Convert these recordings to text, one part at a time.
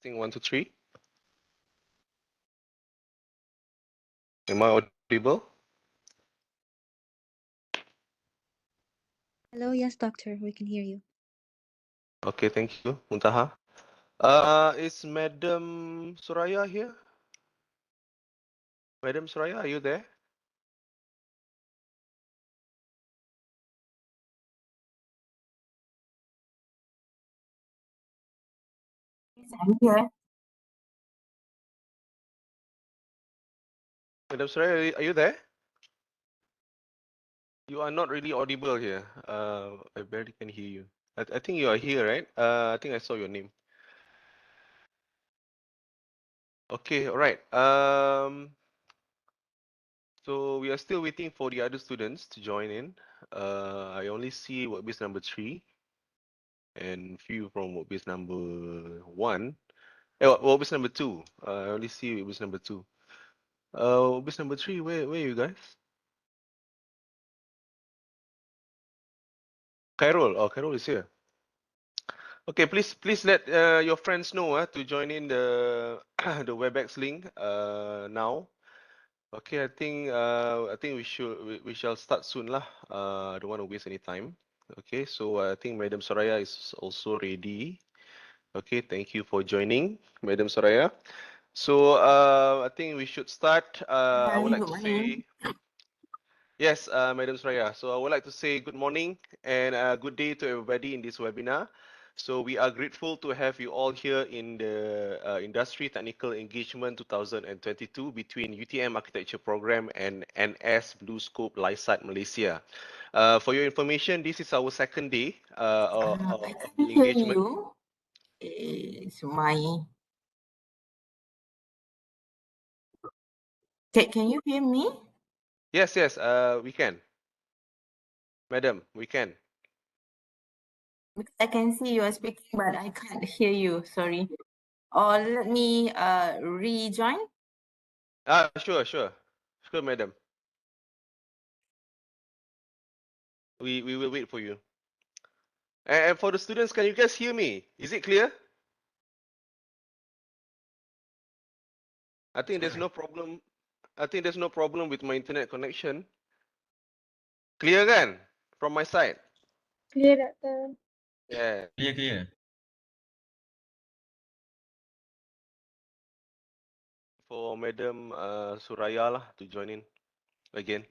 Thing 1, 2, 3. Am I audible? Hello, yes, doctor, we can hear you. Okay, thank you, Muntaha. Is Madam Suraya here? Madam Suraya, are you there? I'm here. Madam Suraya, are you there? You are not really audible here. I barely can hear you. I think you are here, right? I think I saw your name. Okay, all right. So we are still waiting for the other students to join in. I only see workbase number 3 and few from workbase number 1. Workbase number 2. I only see workbase number 2. Workbase number 3, where are you guys? Carol. Oh, Carol is here. Okay, please let your friends know to join in the the WebEx link now. Okay, I think we shall start soon lah. I don't want to waste any time. Okay, so I think Madam Soraya is also ready. Okay, thank you for joining, Madam Soraya. So I think we should start. I would Hi, like good to morning. say yes, Madam Soraya. So I would like to say good morning and good day to everybody in this webinar. So we are grateful to have you all here in the Industry Technical Engagement 2022 between UTM Architecture Program and NS Bluescope Lysaght Malaysia. For your information, this is our second day I of can't the hear engagement. you. It's my. Can you hear me? Yes, we can. Madam, we can. Because I can see you are speaking, but I can't hear you. Sorry. Or let me rejoin. Sure, madam. We will wait for you. And for the students, can you guys hear me? Is it clear? I think there's no problem. I think there's no problem with my internet connection. Clear kan? From my side. Clear, doctor. Yeah. Clear. For Madam Suraya lah to join in again.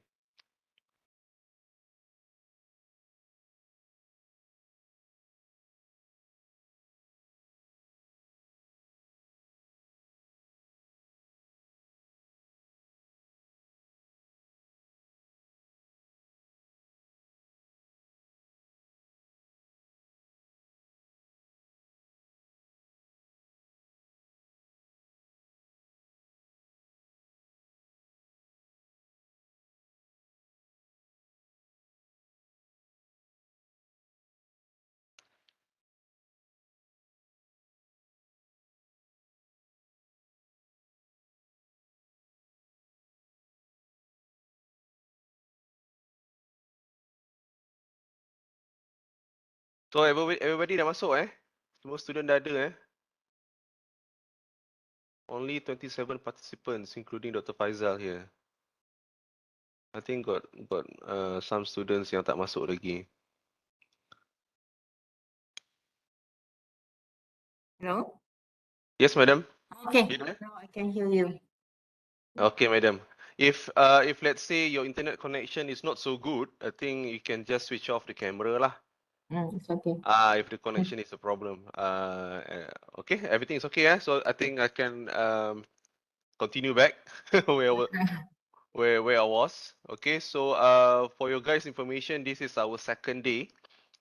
So everybody dah masuk Semua student dah ada Only 27 participants including Dr. Faizal here. I think got some students yang tak masuk lagi. Hello? Yes, madam. Okay. You there? Now I can hear you. Okay, madam. If let's say your internet connection is not so good, I think you can just switch off the camera lah. It's okay. If the connection is a problem. Okay, everything is okay. So I think I can continue back where I was. Okay, so for your guys' information, this is our second day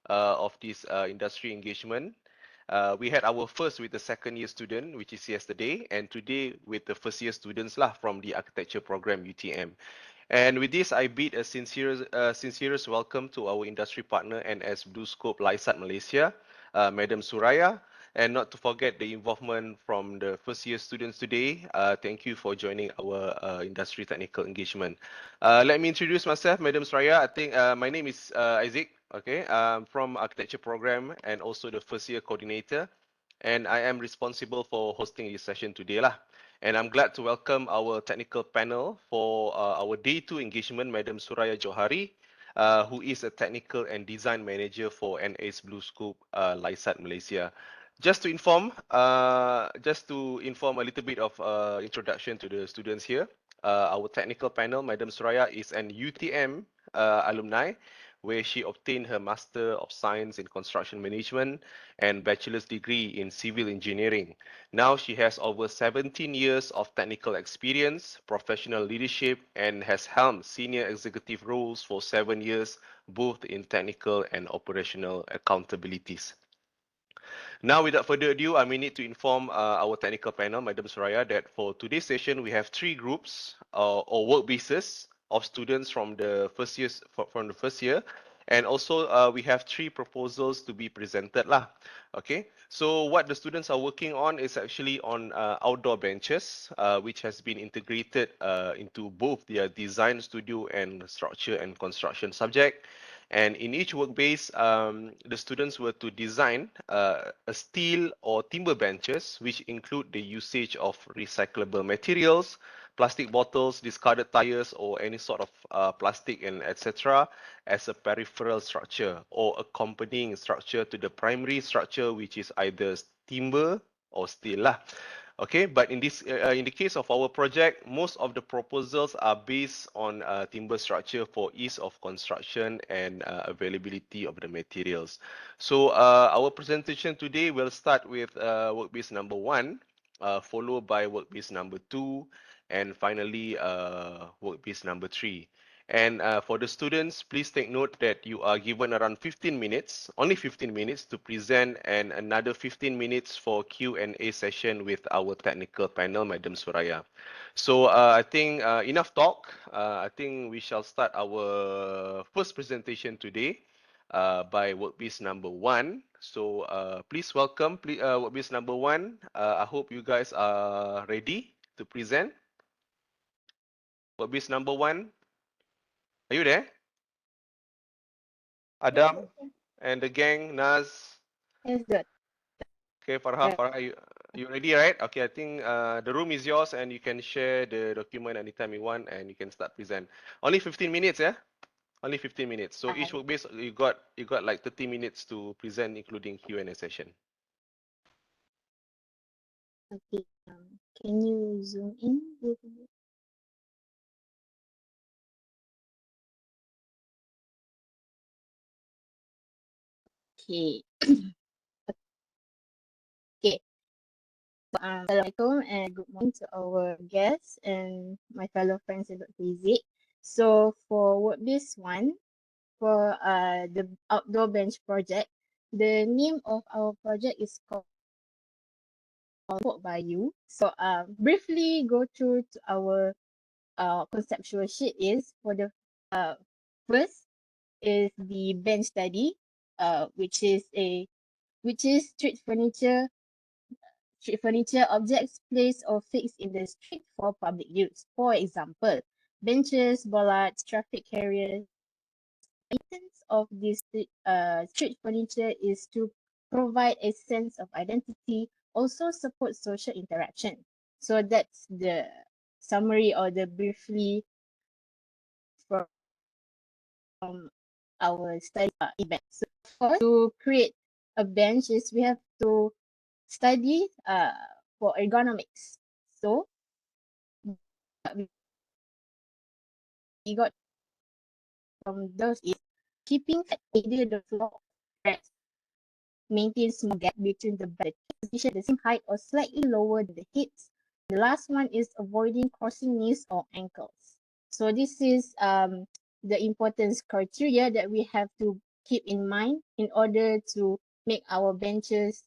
of this industry engagement. We had our first with the second year student, which is yesterday, and today with the first year students lah from the architecture program UTM. And with this, I bid a sincerest welcome to our industry partner NS Bluescope Lysaght Malaysia, Madam Suraya, and not to forget the involvement from the first year students today. Thank you for joining our industry technical engagement. Let me introduce myself, Madam Suraya. I think my name is Isaac. Okay, from architecture program and also the first year coordinator. and I am responsible for hosting this session today lah. And I'm glad to welcome our technical panel for our day 2 engagement, Madam Suraya Johari, who is a technical and design manager for NA's Bluescope Lysaght, Malaysia. Just to inform a little bit of introduction to the students here. Our technical panel, Madam Suraya, is an UTM alumni, where she obtained her Master of Science in Construction Management and Bachelor's degree in Civil Engineering. Now she has over 17 years of technical experience, professional leadership, and has helmed senior executive roles for 7 years, both in technical and operational accountabilities. Now, without further ado, I may need to inform our technical panel, Madam Suraya, that for today's session, we have 3 groups or work bases of students from the first year, and also we have 3 proposals to be presented lah. Okay, so what the students are working on is actually on outdoor benches, which has been integrated into both their design studio and structure and construction subject. And in each work base, the students were to design a steel or timber benches, which include the usage of recyclable materials, plastic bottles, discarded tires, or any sort of plastic and etc. as a peripheral structure or accompanying structure to the primary structure, which is either timber or steel lah. Okay, but in the case of our project, most of the proposals are based on timber structure for ease of construction and availability of the materials. So our presentation today will start with workbase number 1, followed by workbase number 2, and finally workbase number 3. And for the students, please take note that you are given around 15 minutes, only 15 minutes to present, and another 15 minutes for Q&A session with our technical panel, Madam Suraya. So I think enough talk. I think we shall start our first presentation today by workpiece number 1. So please welcome workpiece number 1. I hope you guys are ready to present. Workpiece number 1. Are you there? Adam and the gang, Naz. Yes, good. Okay, Farha, you ready, right? Okay, I think the room is yours and you can share the document anytime you want and you can start present. Only 15 minutes, yeah? Only 15 minutes. So each work base you got like 30 minutes to present, including Q&A session. Okay. Can you zoom in a little bit? Okay. Okay. Assalamualaikum and good morning to our guests and my fellow friends in Dr. Izik. So for workbase 1, for the outdoor bench project, the name of our project is called by You. So briefly go through to our conceptual sheet is for the first is the bench study, which is street furniture objects placed or fixed in the street for public use. For example, benches, bollards, traffic carriers. The essence of this street furniture is to provide a sense of identity, also support social interaction. So that's the summary or the briefly from our study event. So of course, to create a bench is we have to study for ergonomics. So we got from those is keeping either the floor rest, maintain small gap between the bed position the same height or slightly lower than the hips. The last one is avoiding crossing knees or ankles. So this is the importance criteria that we have to keep in mind in order to make our benches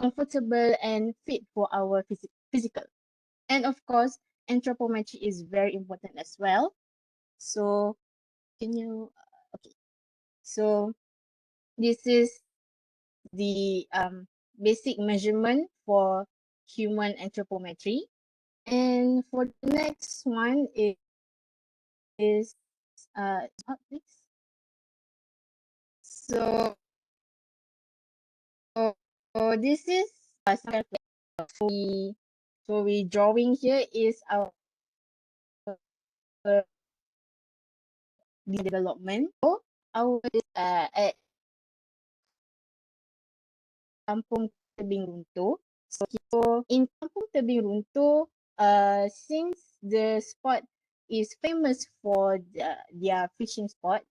comfortable and fit for our physical. And of course, anthropometry is very important as well. So can you, okay. So this is the basic measurement for human anthropometry. And for the next one is please. So, so this is so we drawing here is our development. So our at Kampung Tebing Runtuh. So in Kampung Tebing Runtuh, since the spot is famous for their fishing spot,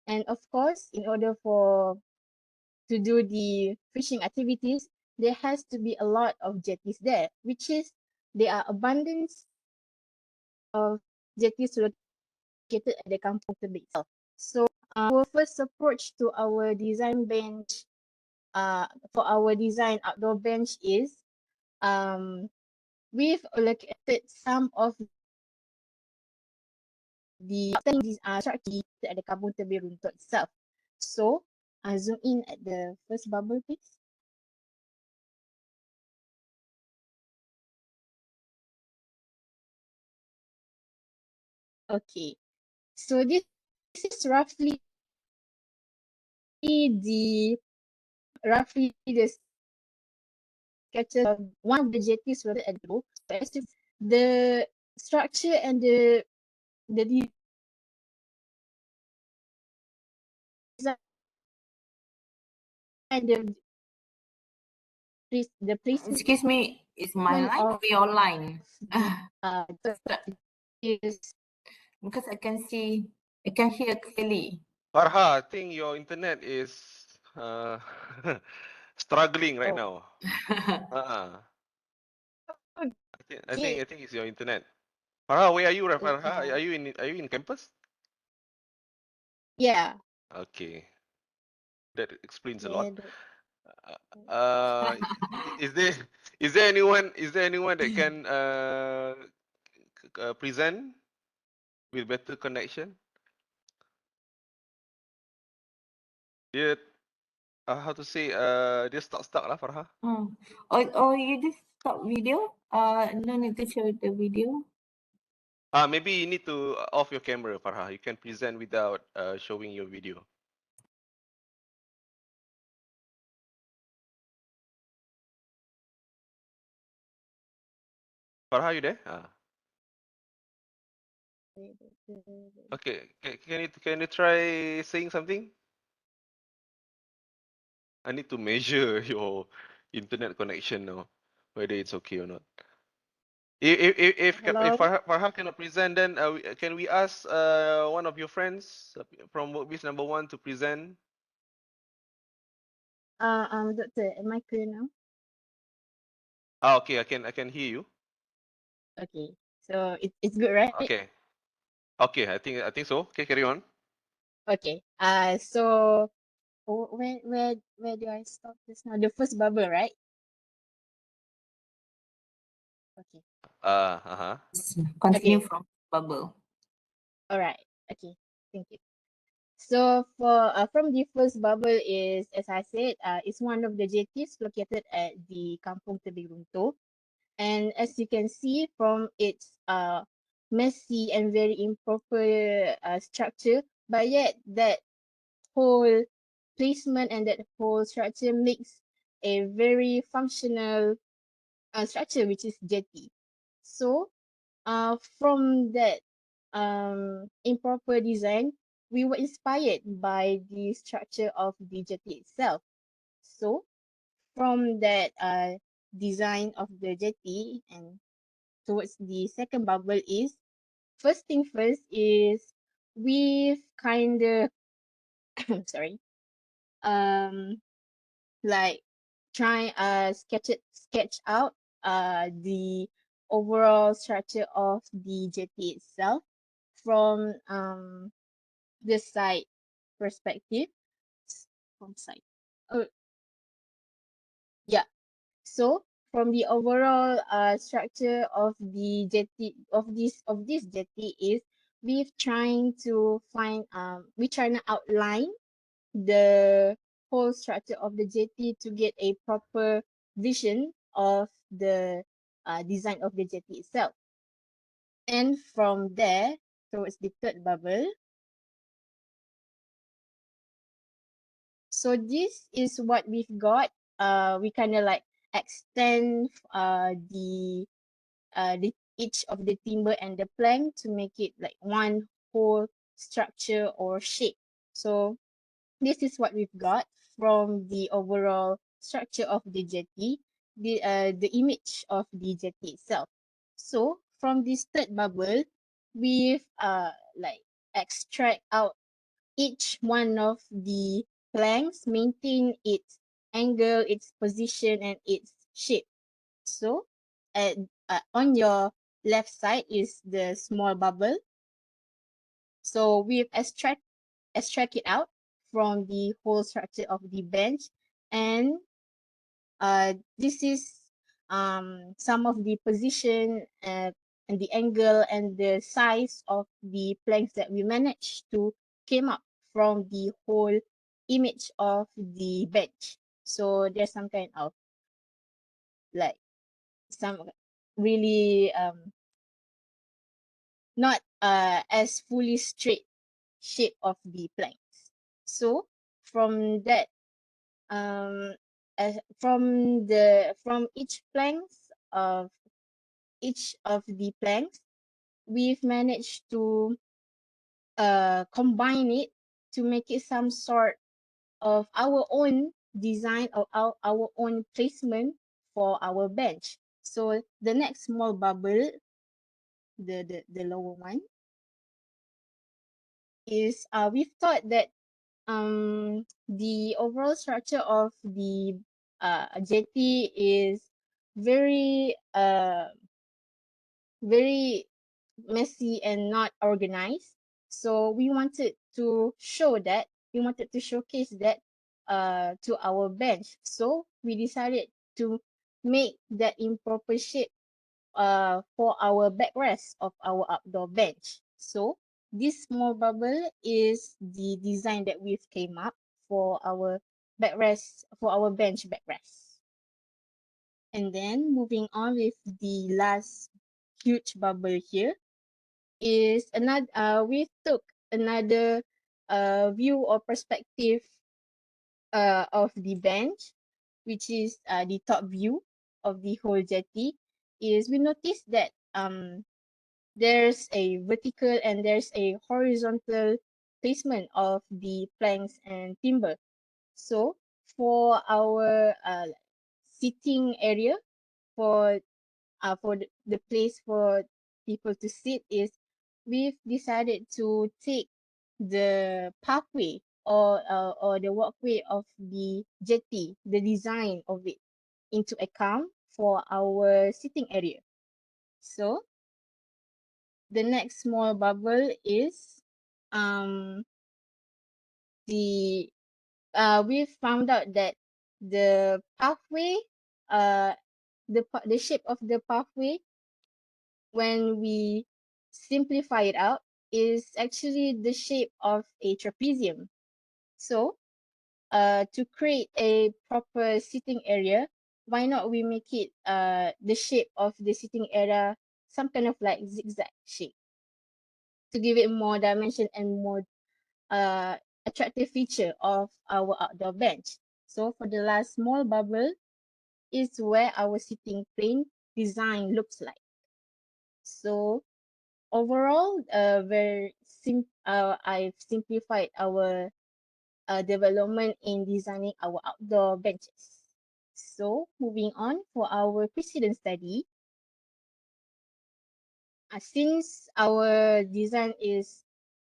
and of course, in order to do the fishing activities, there has to be a lot of jetties there, which is there are abundance of jetties located at the Kampung Tebing itself. So our first approach to our design bench, for our design outdoor bench is we've allocated some of the structure at the Kampung Tebing Runtuh itself. So zoom in at the first bubble, please. Okay, so this is roughly the sketches of one of the jetties were at the structure and the design and the placement Excuse me, is my line or of your line? the is Because I can hear clearly. Farha, I think your internet is uh, struggling right now. Uh-uh. I think it's your internet. Farha, where are you, Farha? Are you in campus? yeah. Okay, that explains a lot. Yeah, Uh, is there anyone that can present with better connection? Dia how to say dia stuck lah Farha. Or you just stop video? No need to show the video. Maybe you need to off your camera, Farha. You can present without showing your video. Farha, you there? Okay. Can you try saying something? I need to measure your internet connection now, whether it's okay or not. If hello. Farha cannot present, then can we ask one of your friends from workplace number 1 to present? Doctor, am I clear now? Okay, I can hear you. Okay, so it's good, right? Okay. Okay, I think so. Okay, carry on. Okay. So where do I stop this now? The first bubble, right? Okay. Uh-huh. Continue Okay. from bubble. All right. Okay. Thank you. So for from the first bubble is, as I said, it's one of the jetties located at the Kampung Tebing Runtuh. And as you can see from its messy and very improper structure, but yet that whole placement and that whole structure makes a very functional structure, which is jetty. So from that improper design, we were inspired by the structure of the jetty itself. So from that design of the jetty and towards the second bubble is, first thing first is we've kind of sorry like try sketch out the overall structure of the jetty itself from the side perspective. From side, oh yeah. So from the overall structure of the jetty of this jetty is we've trying to find we trying to outline the whole structure of the jetty to get a proper vision of the design of the jetty itself. And from there, towards the third bubble, so this is what we've got. We kind of like extend each of the timber and the plank to make it like one whole structure or shape. So this is what we've got from the overall structure of the jetty, the image of the jetty itself. So from this third bubble, we've like extract out each one of the planks, maintain its angle, its position, and its shape. So at on your left side is the small bubble. So we've extract it out from the whole structure of the bench, and this is some of the position and the angle and the size of the planks that we managed to came up from the whole image of the bench. So there's some kind of like some really not as fully straight shape of the planks. So from that from each of the planks, we've managed to combine it to make it some sort of our own design or our own placement for our bench. So the next small bubble, the lower one, is we've thought that the overall structure of the jetty is very very messy and not organized. So we wanted to showcase that to our bench. So we decided to make that improper shape for our backrest of our outdoor bench. So this small bubble is the design that we've came up for our bench backrest. And then moving on with the last huge bubble here is another we took another view or perspective of the bench, which is the top view of the whole jetty. Is we noticed that there's a vertical and there's a horizontal placement of the planks and timber. So for our sitting area, for the place for people to sit, is we've decided to take the pathway or the walkway of the jetty, the design of it, into account for our sitting area. So the next small bubble is um the we found out that the pathway uh the shape of the pathway, when we simplify it out, is actually the shape of a trapezium. So to create a proper sitting area, why not we make it the shape of the sitting area some kind of like zigzag shape to give it more dimension and more uh, attractive feature of our outdoor bench. So for the last small bubble is where our sitting plane design looks like. So overall, I've simplified our development in designing our outdoor benches. So moving on for our precedent study, since our design is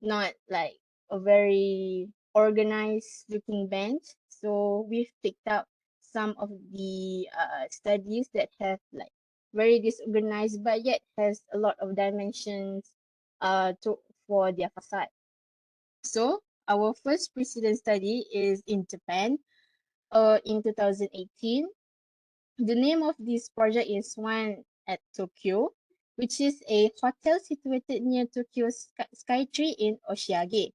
not like a very organized looking bench, so we've picked up some of the studies that have like very disorganized but yet has a lot of dimensions for their facade. So our first precedent study is in Japan in 2018. The name of this project is one at Tokyo, which is a hotel situated near Tokyo Skytree in Oshiage.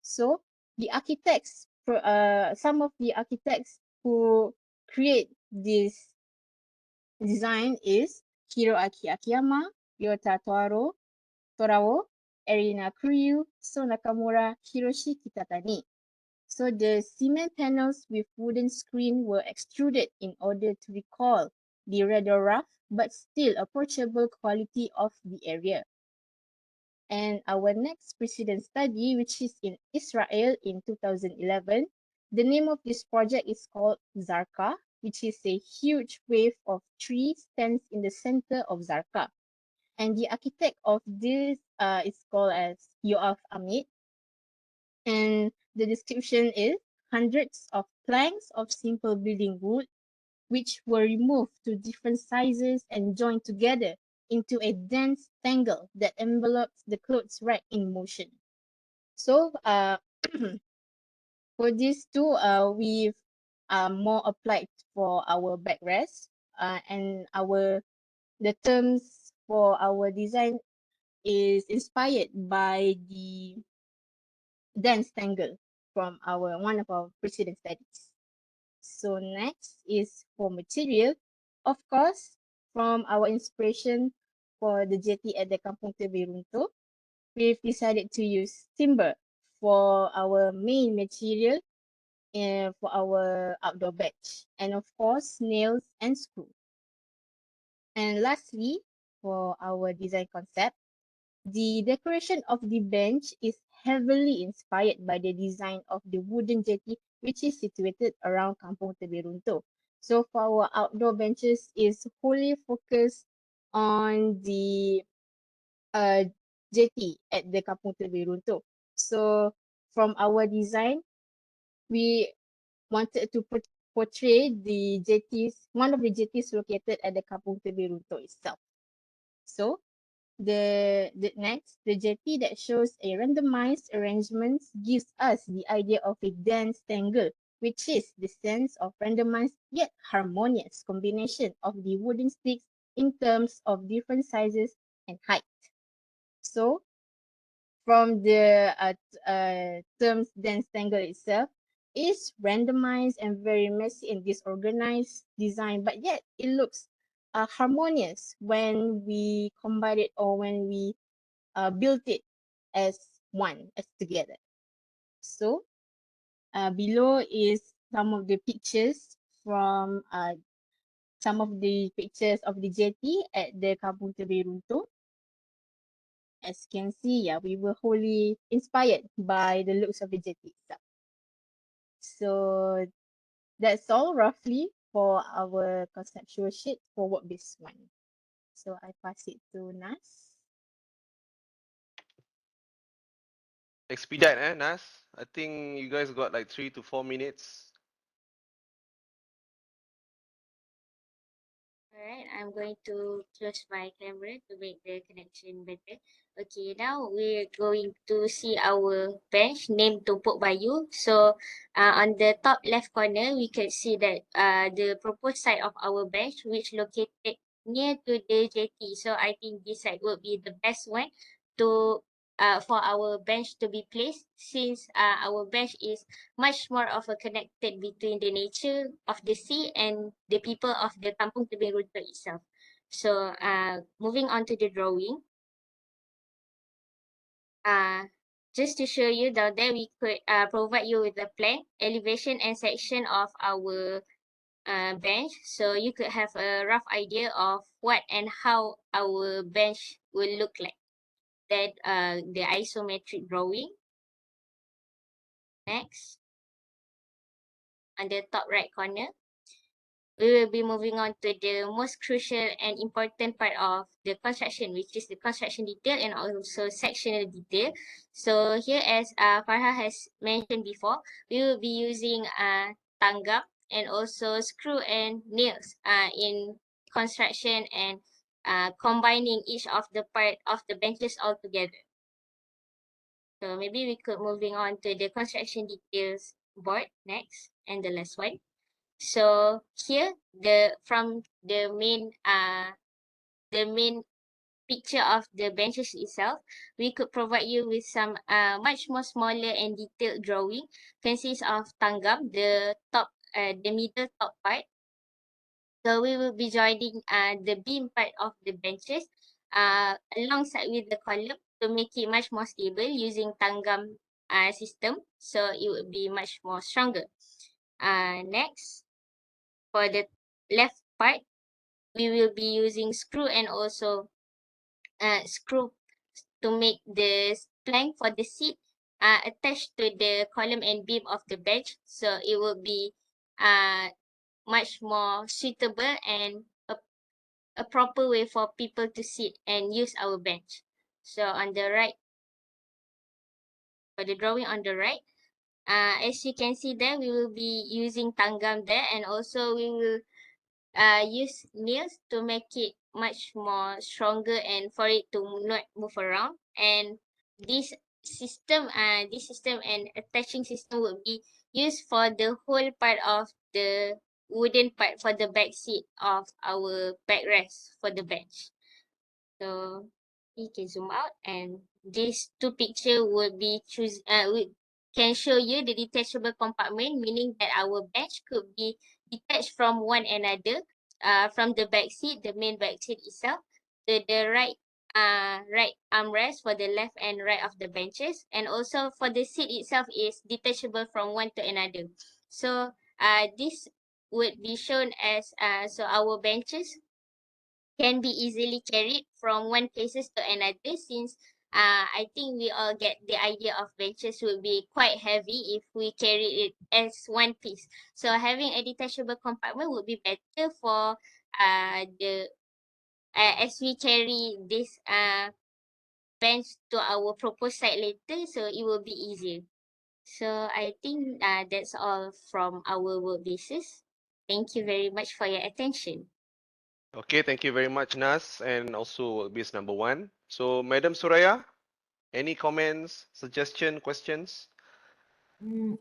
So the architects, some of the architects who create this design is Hiroaki Akiyama, Ryota Torao, Erina Kuryu, So Nakamura, Hiroshi Kitatani. So the cement panels with wooden screen were extruded in order to recall the rather rough but still approachable quality of the area. And our next precedent study, which is in Israel in 2011, the name of this project is called Zarqa, which is a huge wave of trees stands in the center of Zarqa. And the architect of this is called as Yoav Amit. And the description is hundreds of planks of simple building wood, which were removed to different sizes and joined together into a dense tangle that envelopes the clothes rack in motion. So for these two, we've more applied for our backrest, and the terms for our design is inspired by the dense tangle from our one of our precedent studies. So next is for material. Of course, from our inspiration for the jetty at the Kampung Tebiruntu, we've decided to use timber for our main material for our outdoor bench. And of course, nails and screw. And lastly, for our design concept, the decoration of the bench is heavily inspired by the design of the wooden jetty which is situated around Kampung Tebiruntu. So for our outdoor benches is wholly focused on the uh, jetty at the Kampung Tebiruntu. So from our design, we wanted to portray the jetties, one of the jetties located at the Kampung Tebiruntu itself. So the next, the jetty that shows a randomized arrangement gives us the idea of a dense tangle, which is the sense of randomized yet harmonious combination of the wooden sticks in terms of different sizes and height. So from the terms dense tangle itself is randomized and very messy and disorganized design, but yet it looks harmonious when we combine it or when we build it as one, as together. So below is some of the pictures from some of the pictures of the jetty at the Kampung Tebiruntu. As you can see, yeah, we were wholly inspired by the looks of the jetty itself. So that's all roughly for our conceptual sheet for work-based one. So I pass it to Nas. Expedite, Nas? I think you guys got like 3 to 4 minutes. Alright, I'm going to close my camera to make the connection better. Okay, now we're going to see our bench named Tumpuk Bayu. So on the top left corner, we can see that the proposed site of our bench, which located near to the jetty. So I think this site would be the best one to for our bench to be placed, since our bench is much more of a connected between the nature of the sea and the people of the Kampung Tebing Ruta itself. So moving on to the drawing. Just to show you down there, we could provide you with the plan, elevation and section of our bench. So you could have a rough idea of what and how our bench will look like. Then the isometric drawing. Next. On the top right corner. We will be moving on to the most crucial and important part of the construction, which is the construction detail and also sectional detail. So here, as Farha has mentioned before, we will be using tanggap and also screw and nails in construction and combining each of the part of the benches all together. So maybe we could moving on to the construction details board next, and the last one. So here, from the main picture of the benches itself, we could provide you with some much more smaller and detailed drawing. Consists of tanggam, the middle top part. So we will be joining the beam part of the benches alongside with the column to make it much more stable using tanggam system, so it would be much more stronger. Next, for the left part, we will be using screw and also screw to make the plank for the seat attached to the column and beam of the bench, so it will be much more suitable and a proper way for people to sit and use our bench. So on the right, for the drawing on the right, as you can see there, we will be using tanggam there, and also we will use nails to make it much more stronger and for it to not move around. And this this system and attaching system will be used for the whole part of the wooden part for the back seat of our backrest for the bench. So you can zoom out, and these two picture will be we can show you the detachable compartment, meaning that our bench could be detached from one another, from the back seat, the main back seat itself, the right armrest for the left and right of the benches, and also for the seat itself is detachable from one to another. So this would be shown as so our benches can be easily carried from one places to another, since I think we all get the idea of benches will be quite heavy if we carry it as one piece. So having a detachable compartment would be better for the as we carry this bench to our proposed site later, so it will be easier. So I think that's all from our work basis. Thank you very much for your attention. Okay, thank you very much, Nas, and also base number 1. So, Madam Suraya, any comments, suggestion, questions? Mm,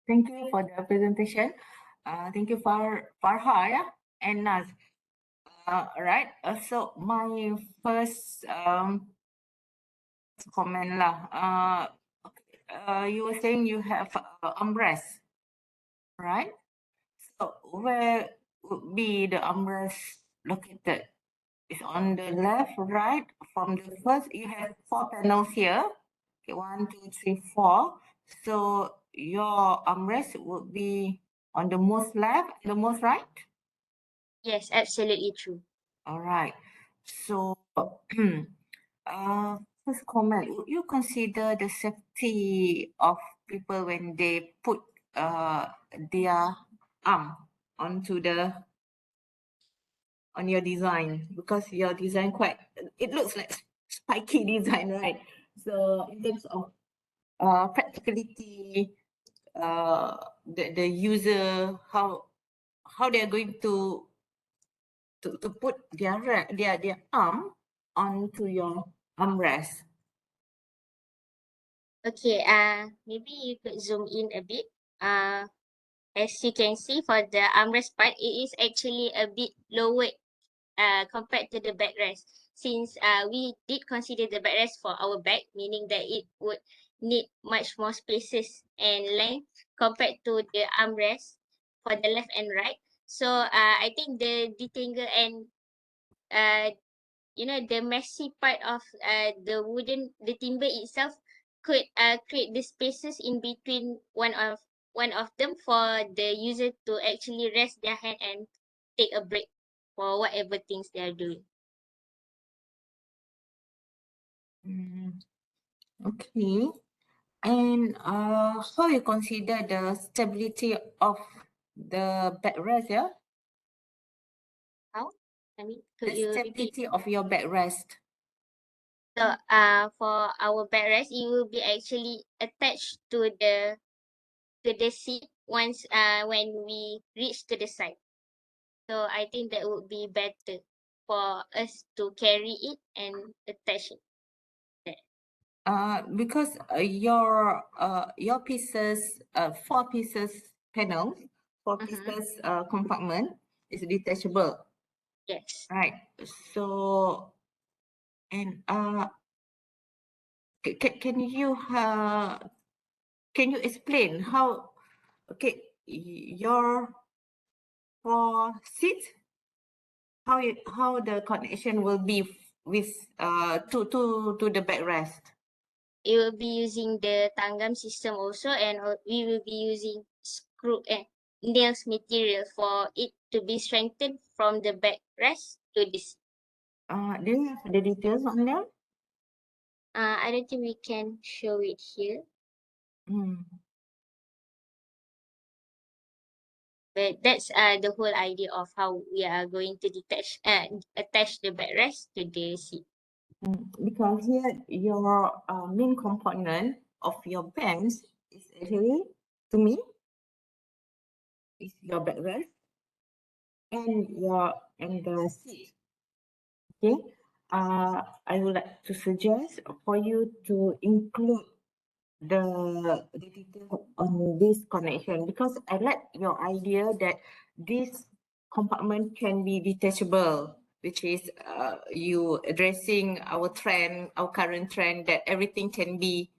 Thank you for the presentation. Thank you for Farha, yeah, and Naz. Right. So my first comment lah. You were saying you have armrest, right? So where would be the armrest located? It's on the left, right? From the first, you have 4 panels here. Okay, 1, 2, 3, 4. So your armrest would be on the most left and the most right. Yes, absolutely true. All right. So, first comment, would you consider the safety of people when they put their arm onto on your design? Because your design quite, it looks like spiky design, right? So in terms of practicality, the user, how they are going to put their arm onto your armrest. Okay, maybe you could zoom in a bit. As you can see, for the armrest part, it is actually a bit lower compared to the backrest, since we did consider the backrest for our back, meaning that it would need much more spaces and length compared to the armrest for the left and right. So I think the detangle and uh, the messy part of the timber itself could create the spaces in between one of them for the user to actually rest their hand and take a break for whatever things they are doing. Okay. And how you consider the stability of the backrest, yeah? How? I mean, The could you repeat? stability of your backrest. So for our backrest, it will be actually attached to the seat once when we reach to the side. So I think that would be better for us to carry it and attach it there. Because your pieces, 4 pieces panel, 4 pieces compartment is detachable, Yes. right? So, and can you explain how, okay, your 4 seats, how the connection will be with to the backrest? it will be using the tanggam system also, and we will be using screw nails material for it to be strengthened from the backrest to this. Do you have the details on that? I don't think we can show it here, but that's the whole idea of how we are going to attach the backrest to the seat. Because here your main component of your bench is actually, to me, is your backrest and the seat. Okay. I would like to suggest for you to include the detail on this connection, because I like your idea that this compartment can be detachable, which is you addressing our current trend that everything can be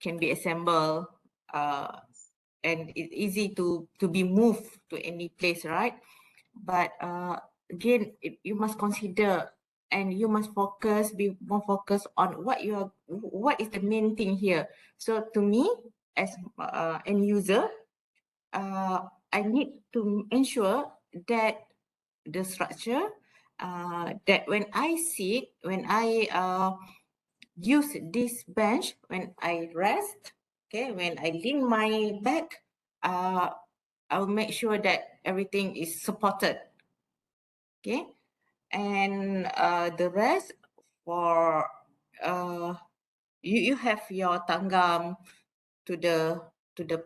assembled, and it's easy to be moved to any place, right? But again, you must consider and you must be more focused on what is the main thing here. So to me, as end user, I need to ensure that the structure, that when I use this bench, when I rest, okay, when I lean my back, I'll make sure that everything is supported. Okay, and the rest for you have your tanggam to the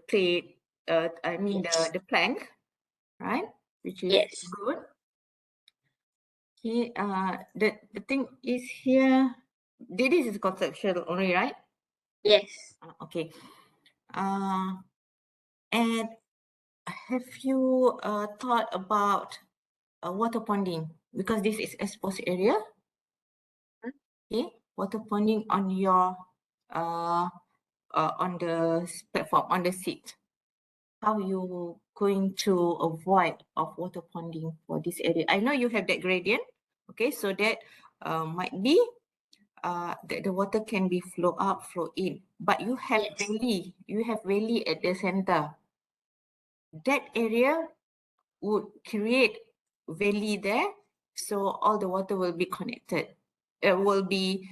plate. I mean Yes. the plank, right? Which is Yes. good. Okay. The thing is here. This is conceptual only, right? Yes. Okay. And have you thought about water ponding, because this is exposed area? Okay, water ponding on your on the platform, on the seat. How you going to avoid of water ponding for this area? I know you have that gradient, okay, so that might be that the water can be flow out, flow in, but you have Yes. valley at the center. That area would create valley there, so all the water will be connected. It will be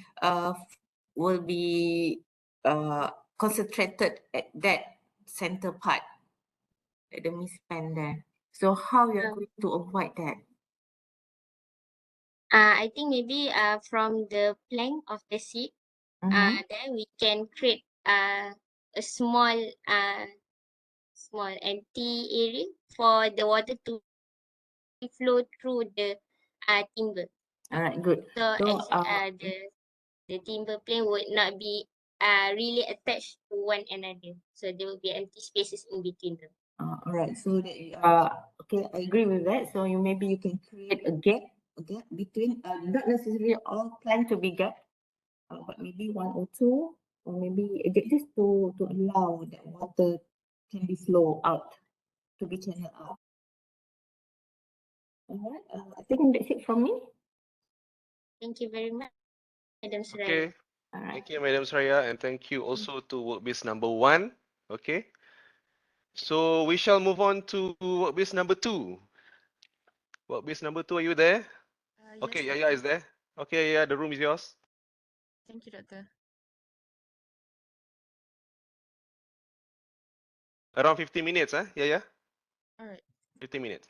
concentrated at that center part, at the midspan there. So how you are going to avoid that? I think maybe from the plank of the seat, then we can create a small empty area for the water to flow through the timber. All right, good. So So the timber plane would not be really attached to one another. So there will be empty spaces in between them. all right. So that, okay, I agree with that. So you can create a gap between, not necessarily all planned to be gap, but maybe one or two, or maybe a gap, just to allow that water can be flow out, to be channeled out. All right. I think that's it from me. Thank you very much, Madam Suraya. Okay. All right. Thank you, Madam Saraya, and thank you also to workbase number 1. Okay. So we shall move on to workbase number 2. Workbase number 2, are you there? Okay, Yes, Yaya is there. Okay, yeah, the room is yours. thank you, Doctor. Around 15 minutes, huh? Yeah. All right. 15 minutes.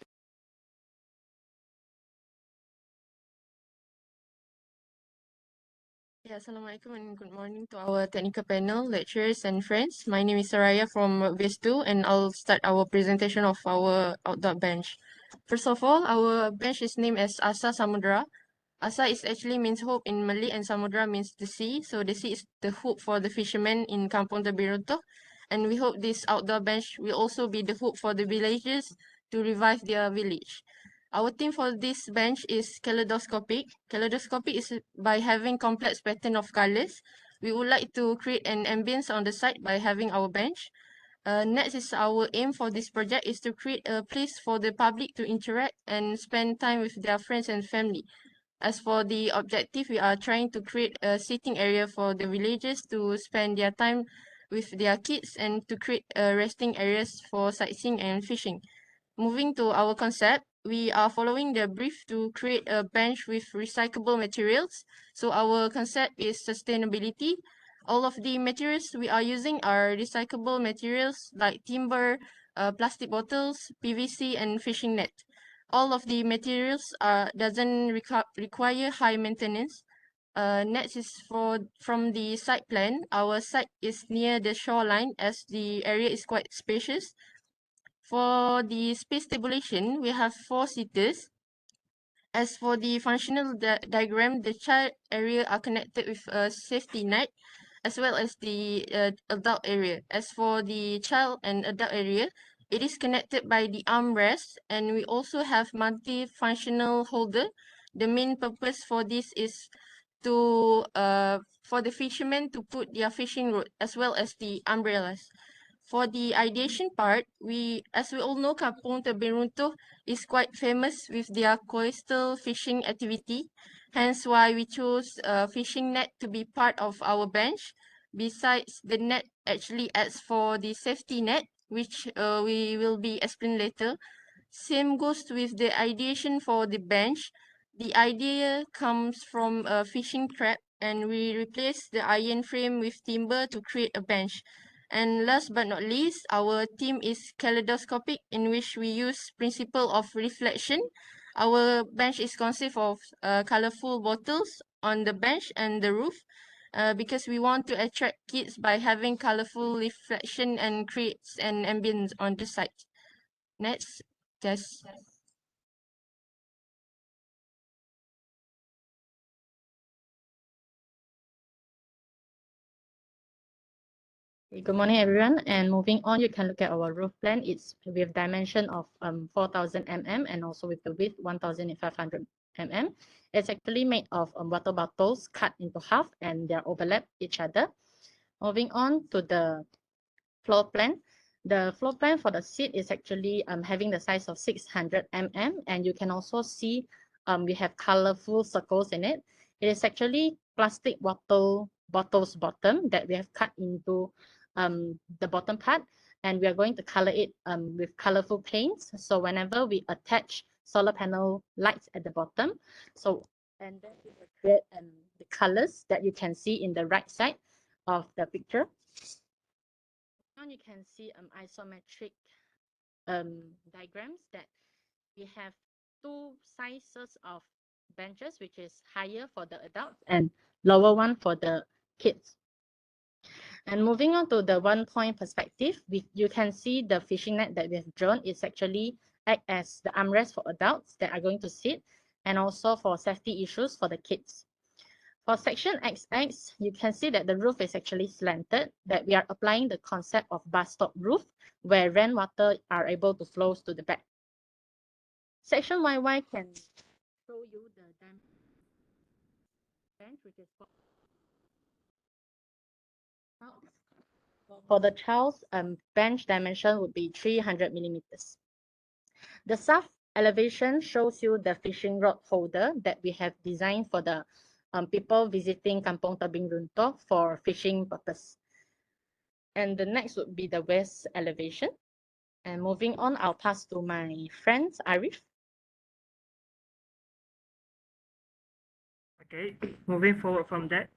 Yeah, Assalamualaikum and good morning to our technical panel, lecturers and friends. My name is Saraya from Base 2 and I'll start our presentation of our outdoor bench. First of all, our bench is named as Asa Samudra. Asa is actually means hope in Malay and Samudra means the sea. So the sea is the hope for the fishermen in Kampung Tebiroto. And we hope this outdoor bench will also be the hope for the villagers to revive their village. Our theme for this bench is kaleidoscopic. Kaleidoscopic is by having complex pattern of colors. We would like to create an ambience on the site by having our bench. Next is our aim for this project is to create a place for the public to interact and spend time with their friends and family. As for the objective, we are trying to create a seating area for the villagers to spend their time with their kids and to create resting areas for sightseeing and fishing. Moving to our concept, we are following the brief to create a bench with recyclable materials. So our concept is sustainability. All of the materials we are using are recyclable materials like timber, plastic bottles, PVC, and fishing net. All of the materials doesn't require high maintenance. Next is from the site plan. Our site is near the shoreline as the area is quite spacious. For the space tabulation, we have 4 seaters. As for the functional diagram, the child area are connected with a safety net as well as the adult area. As for the child and adult area, it is connected by the armrest, and we also have multi-functional holder. The main purpose for this is to for the fishermen to put their fishing rod as well as the umbrellas. For the ideation part, as we all know, Kampung Tebing Runtuh is quite famous with their coastal fishing activity. Hence why we chose fishing net to be part of our bench. Besides, the net actually adds for the safety net, which we will be explained later. Same goes with the ideation for the bench. The idea comes from a fishing trap, and we replace the iron frame with timber to create a bench. And last but not least, our theme is kaleidoscopic, in which we use principle of reflection. Our bench is consist of colorful bottles on the bench and the roof, because we want to attract kids by having colorful reflection and creates an ambience on the site. Next, just Good morning, everyone. And moving on, you can look at our roof plan. It's with dimension of 4,000 mm and also with the width 1,500 mm. It's actually made of water bottles cut into half and they overlap each other. Moving on to the floor plan. The floor plan for the seat is actually having the size of 600 mm, and you can also see we have colorful circles in it. It is actually plastic bottles bottom that we have cut into the bottom part, and we are going to color it with colorful paints. So whenever we attach solar panel lights at the bottom, and then it will create the colors that you can see in the right side of the picture. Now you can see isometric diagrams that we have 2 sizes of benches, which is higher for the adults and lower one for the kids. And moving on to the 1-point perspective, you can see the fishing net that we have drawn is actually act as the armrest for adults that are going to sit, and also for safety issues for the kids. For section XX, you can see that the roof is actually slanted, that we are applying the concept of bus stop roof, where rainwater are able to flow to the back. Section YY can show you the bench, which is for the child's bench dimension would be 300 millimeters. The south elevation shows you the fishing rod holder that we have designed for the people visiting Kampung Tebing Runtuh for fishing purpose. And the next would be the west elevation. And moving on, I'll pass to my friend Arif. Okay, moving forward from that,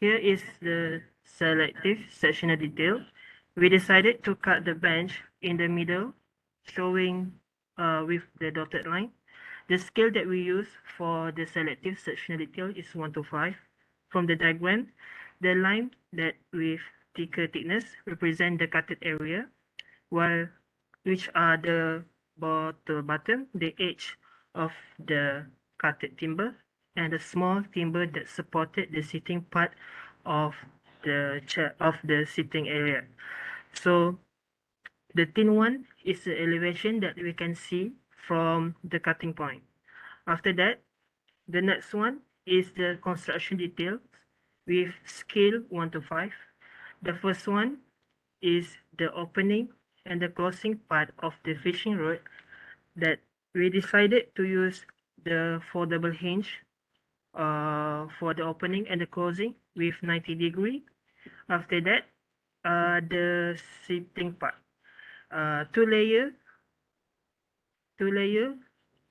here is the selective sectional detail. We decided to cut the bench in the middle, showing with the dotted line. The scale that we use for the selective sectional detail is 1:5. From the diagram, the line that with thicker thickness represent the cutted area, while which are the bottom, the edge of the cutted timber, and the small timber that supported the sitting part of the chair of the sitting area. So the thin one is the elevation that we can see from the cutting point. After that, the next one is the construction details with scale 1:5. The first one is the opening and the closing part of the fishing rod that we decided to use the foldable hinge for the opening and the closing with 90°. After that, the seating part. Two layer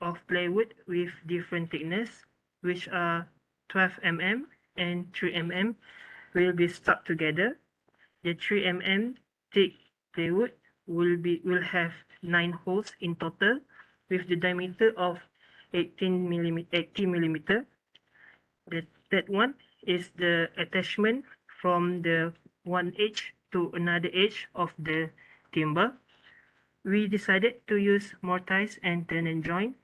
of plywood with different thickness, which are 12 mm and 3 mm, will be stuck together. The 3 mm thick plywood will have 9 holes in total, with the diameter of 80 millimeter. That one is the attachment from the one edge to another edge of the timber. We decided to use mortise and turn and join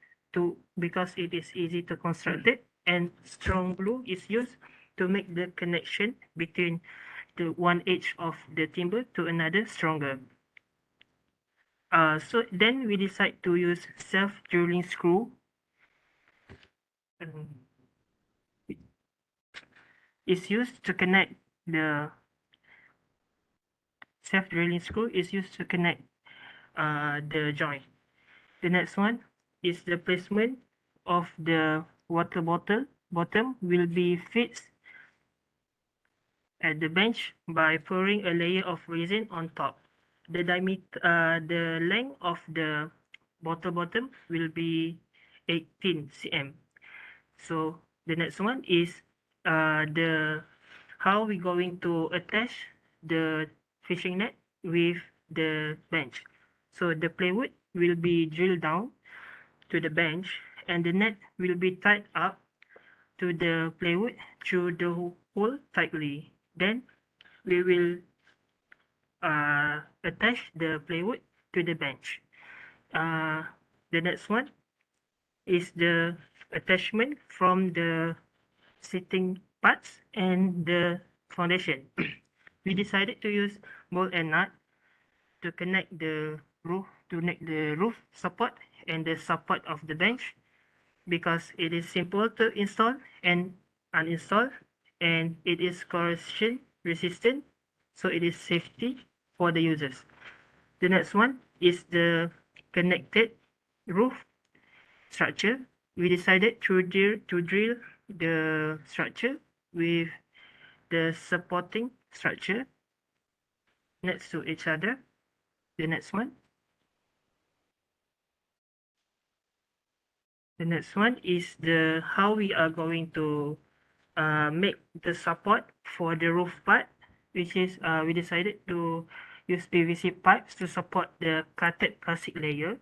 because it is easy to construct it, and strong glue is used to make the connection between the one edge of the timber to another stronger. So then we decide to use self-drilling screw. Is used to connect the self-drilling screw is used to connect the joint. The next one is the placement of the water bottle. Bottom will be fixed at the bench by pouring a layer of resin on top. The the length of the bottle bottom will be 18 cm. So the next one is the how we going to attach the fishing net with the bench. So the plywood will be drilled down to the bench, and the net will be tied up to the plywood through the hole tightly. Then we will attach the plywood to the bench. The next one is the attachment from the seating parts and the foundation. We decided to use bolt and nut to connect the roof support and the support of the bench, because it is simple to install and uninstall, and it is corrosion resistant, so it is safety for the users. The next one is the connected roof structure. We decided to drill the structure with the supporting structure next to each other. The next one. The next one is the how we are going to make the support for the roof part, which is we decided to use PVC pipes to support the cutted plastic layer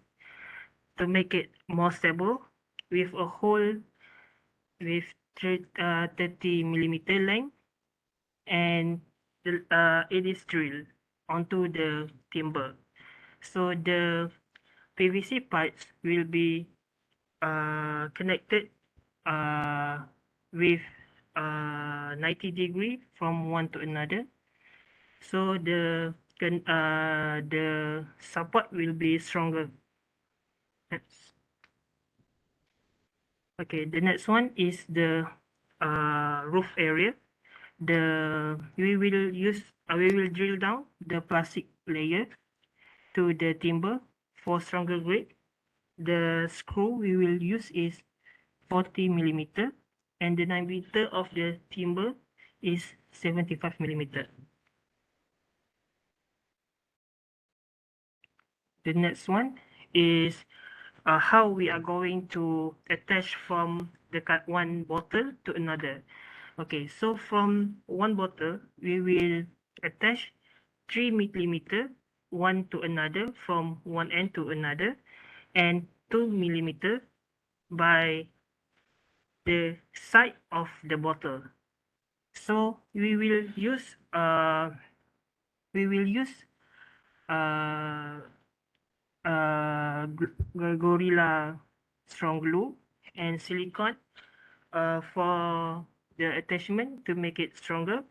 to make it more stable, with a hole with 30 millimeter length, and it is drilled onto the timber. So the PVC pipes will be connected with 90° from one to another. So the support will be stronger. Okay, the next one is the roof area. We will drill down the plastic layer to the timber for stronger grip. The screw we will use is 40 millimeter, and the diameter of the timber is 75 millimeter. The next one is how we are going to attach from the one bottle to another. Okay, so from one bottle, we will attach 3 millimeter one to another from one end to another, and 2 millimeter by the side of the bottle. So we will use Gorilla strong glue and silicone for the attachment to make it stronger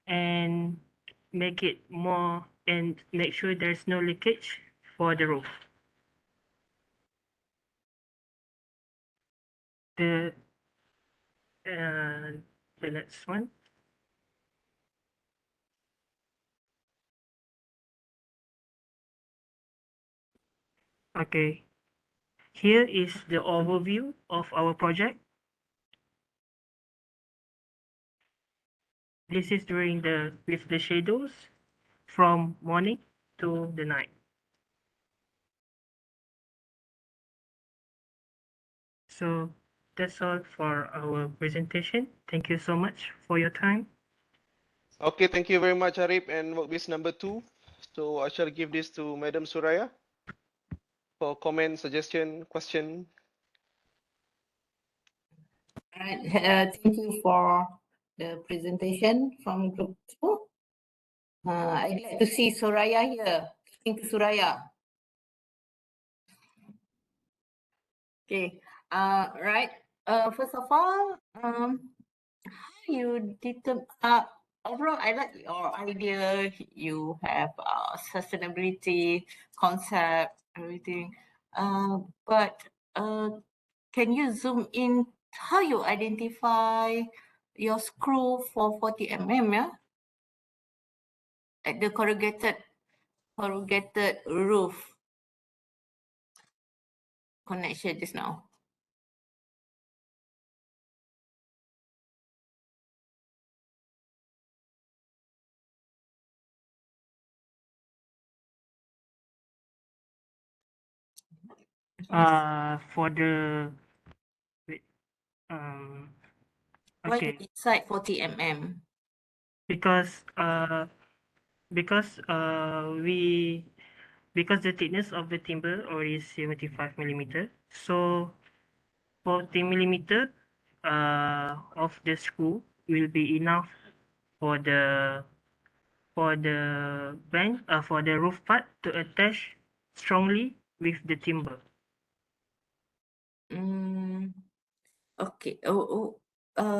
and make it more, and make sure there's no leakage for the roof. The next one. Okay, here is the overview of our project. This is during with the shadows from morning to the night. So that's all for our presentation. Thank you so much for your time. Okay, thank you very much, Arif, and workbase number 2. So I shall give this to Madam Suraya for comment, suggestion, question. Alright, thank you for the presentation from group 2. I'd like to see Soraya here. Thank you, Soraya. Okay. Right. First of all, how you determine, overall, I like your idea. You have sustainability concept, everything. But can you zoom in how you identify your screw for 40 mm, yeah? At the corrugated roof connection just now. For the wait, Why you okay, decide 40 mm? because because the thickness of the timber already is 75 millimeter. So 40 millimeter of the screw will be enough for the bench for the roof part to attach strongly with the timber. Mm, okay.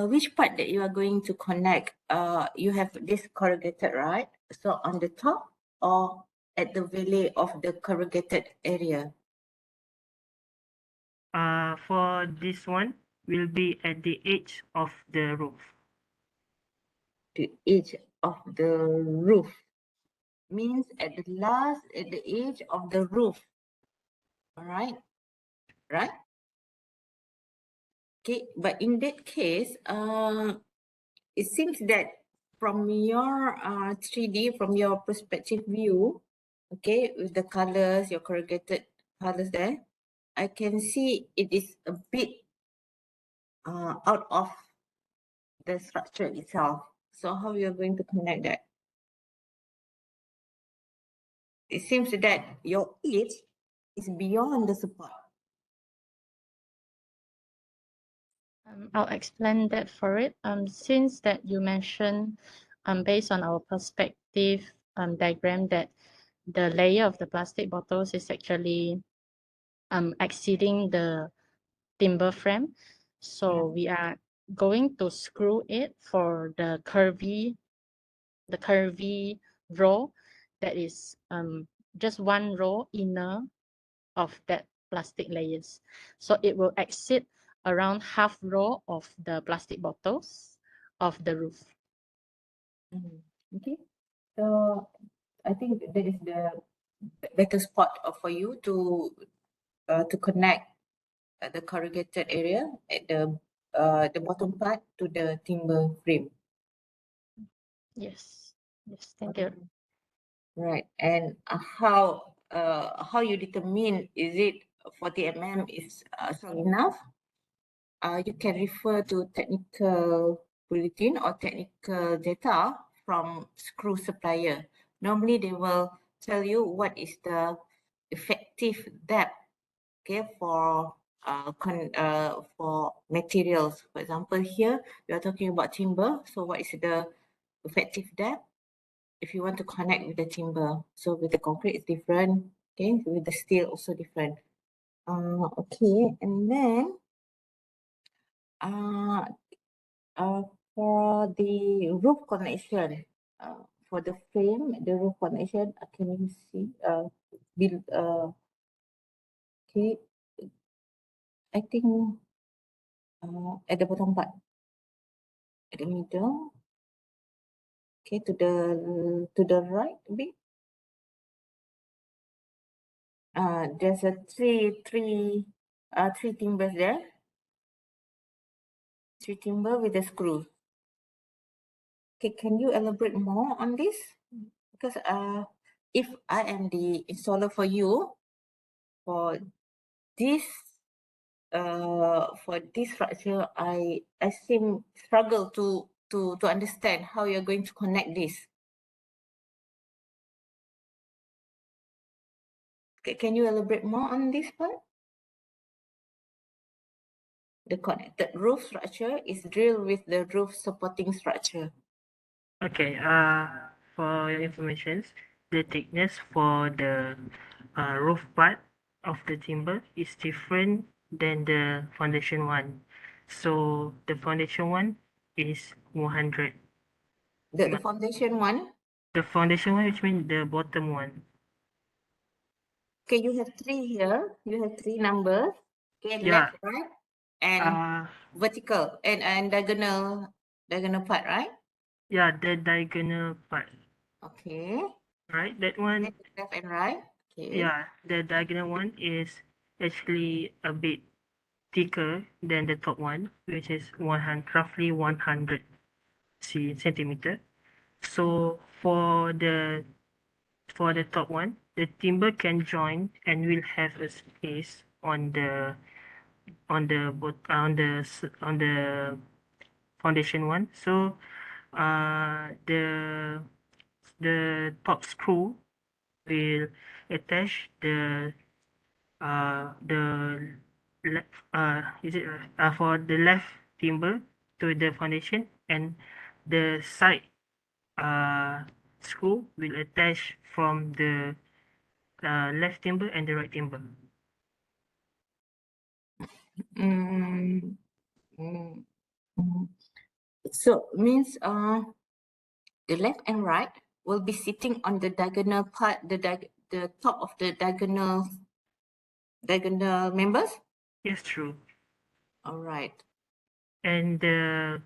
Which part that you are going to connect? You have this corrugated, right? So on the top or at the valley of the corrugated area? For this one will be at the edge of the roof. The edge of the roof means at the edge of the roof. All right, right? Okay, but in that case, it seems that from your 3D, from your perspective view, okay, with the colors, your corrugated colors there, I can see it is a bit out of the structure itself. So how you are going to connect that? It seems that your edge is beyond the support. I'll explain that for it. Since that you mentioned, based on our perspective diagram, that the layer of the plastic bottles is actually exceeding the timber frame. So we are going to screw it for the curvy row that is just one row inner of that plastic layers. So it will exceed around half row of the plastic bottles of the roof. Okay, so I think that is the better spot for you to connect the corrugated area at the bottom part to the timber frame. Yes, yes, thank you. Right, and how you determine is it 40 mm is strong enough? You can refer to technical bulletin or technical data from screw supplier. Normally, they will tell you what is the effective depth, okay, for materials. For example, here we are talking about timber. So, what is the effective depth? If you want to connect with the timber, so with the concrete it's different. Okay, with the steel also different. Okay, and then for the roof connection, for the frame, the roof connection, can you see? Okay, I think at the bottom part, at the middle. Okay, to the right a bit. There's a three timbers there. 3 timber with a screw. Okay, can you elaborate more on this? Because if I am the installer for you, for this structure, I seem struggle to understand how you're going to connect this. Can you elaborate more on this part? The connected roof structure is drilled with the roof supporting structure. Okay, for your information, the thickness for the roof part of the timber is different than the foundation one. So the foundation one is 100. The foundation one, The foundation one, which means the bottom one. okay, you have three here. You have three numbers. Okay, Yeah. left, right, and vertical and diagonal part, right? Yeah, the diagonal part, Okay. right? That one, Left and right. Okay. yeah, the diagonal one is actually a bit thicker than the top one, which is 100, roughly 100 centimeter. So for the top one, the timber can join and will have a space on the on the foundation one. So the top screw will attach the is it for the left timber to the foundation, and the side uh screw will attach from the left timber and the right timber. Mm, mm, mm. So means the left and right will be sitting on the diagonal part, the top of the diagonal members. Yes, true. All right. And the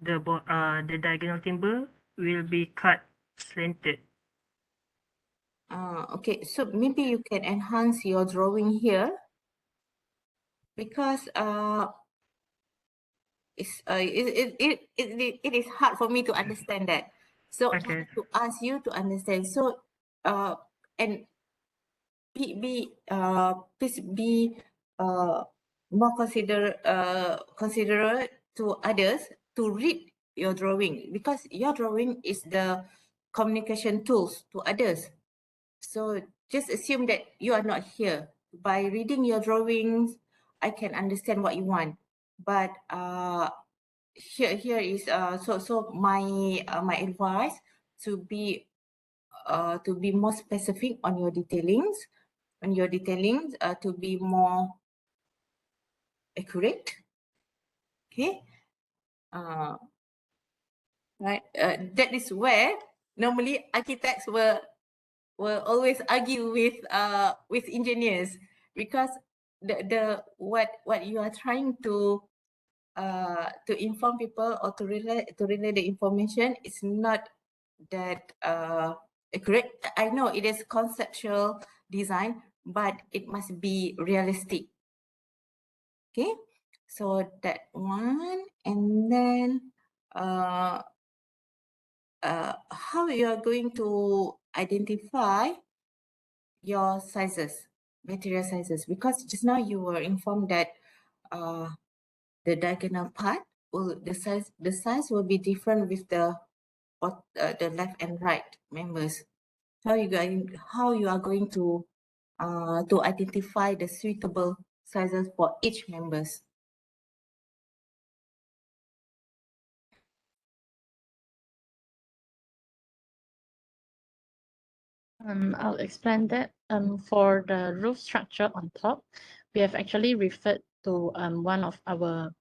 diagonal timber will be cut slanted. Okay, so maybe you can enhance your drawing here because it is hard for me to understand that. So Okay. to ask you to understand. So and please be more considerate to others to read your drawing, because your drawing is the communication tools to others. So just assume that you are not here. By reading your drawings, I can understand what you want. But here is so my advice to be more specific on your detailings, to be more accurate. Okay. Right. That is where normally architects will always argue with engineers, because the what you are trying to inform people or to relay the information is not that accurate. I know it is conceptual design, but it must be realistic. Okay, so that one, and then how you are going to identify your sizes, material sizes, because just now you were informed that the diagonal part will the size will be different with the left and right members. How you are going to identify the suitable sizes for each members. I'll explain that. For the roof structure on top, we have actually referred to one of our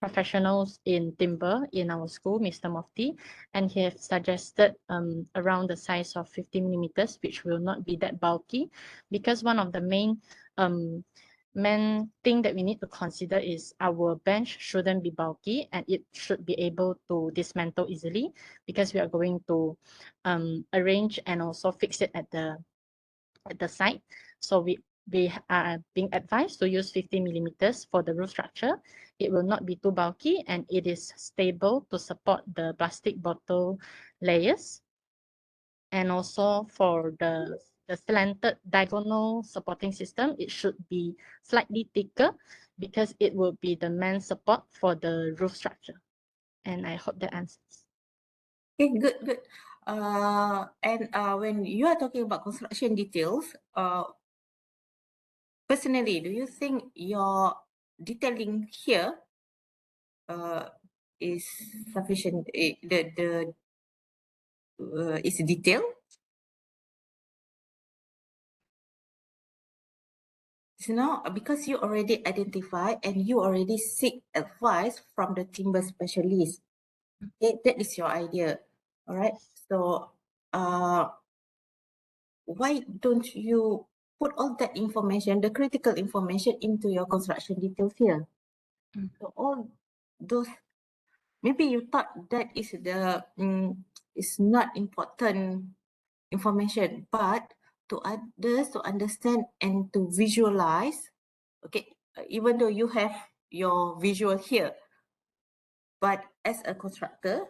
professionals in timber in our school, Mr. Mofti, and he has suggested around the size of 50 millimeters, which will not be that bulky, because one of the main thing that we need to consider is our bench shouldn't be bulky and it should be able to dismantle easily, because we are going to arrange and also fix it at the site. So we we are being advised to use 50 millimeters for the roof structure. It will not be too bulky and it is stable to support the plastic bottle layers. And also for the slanted diagonal supporting system, it should be slightly thicker because it will be the main support for the roof structure. And I hope that answers. Okay, good. And when you are talking about construction details, personally, do you think your detailing here is sufficient? Is detailed? So now, because you already identify and you already seek advice from the timber specialist, okay, that is your idea, all right? So, why don't you put all that information, the critical information, into your construction details here? So all those, maybe you thought that is is not important information, but to others to understand and to visualize, okay, even though you have your visual here, but as a constructor,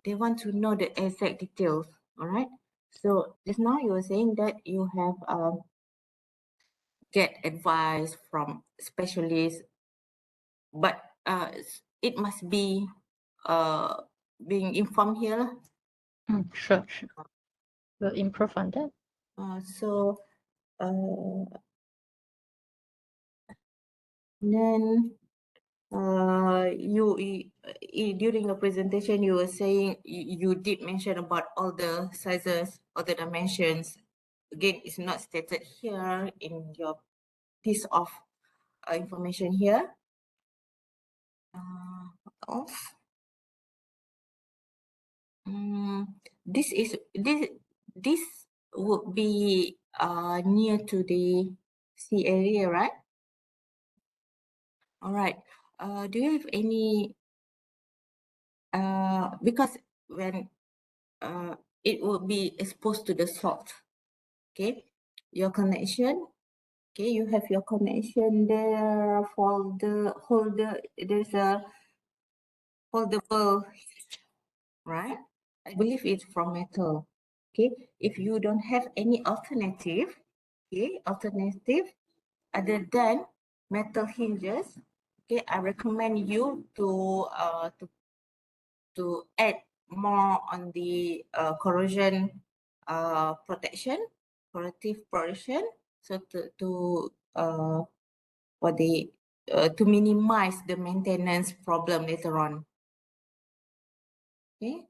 they want to know the exact details, all right? So just now you were saying that you have get advice from specialists, but it must be being informed here. Sure. We'll improve on that. So then during your presentation you were saying you did mention about all the sizes, all the dimensions. Again, it's not stated here in your piece of information here. What else? This would be near to the sea area, right? All right. Do you have any because when it will be exposed to the salt, okay? Your connection, okay, you have your connection there for the holder. There's a foldable, right? I believe it's from metal. Okay, if you don't have any alternative, okay, other than metal hinges, okay, I recommend you to add more on the corrosion corrective protection, so to minimize the maintenance problem later on. Okay,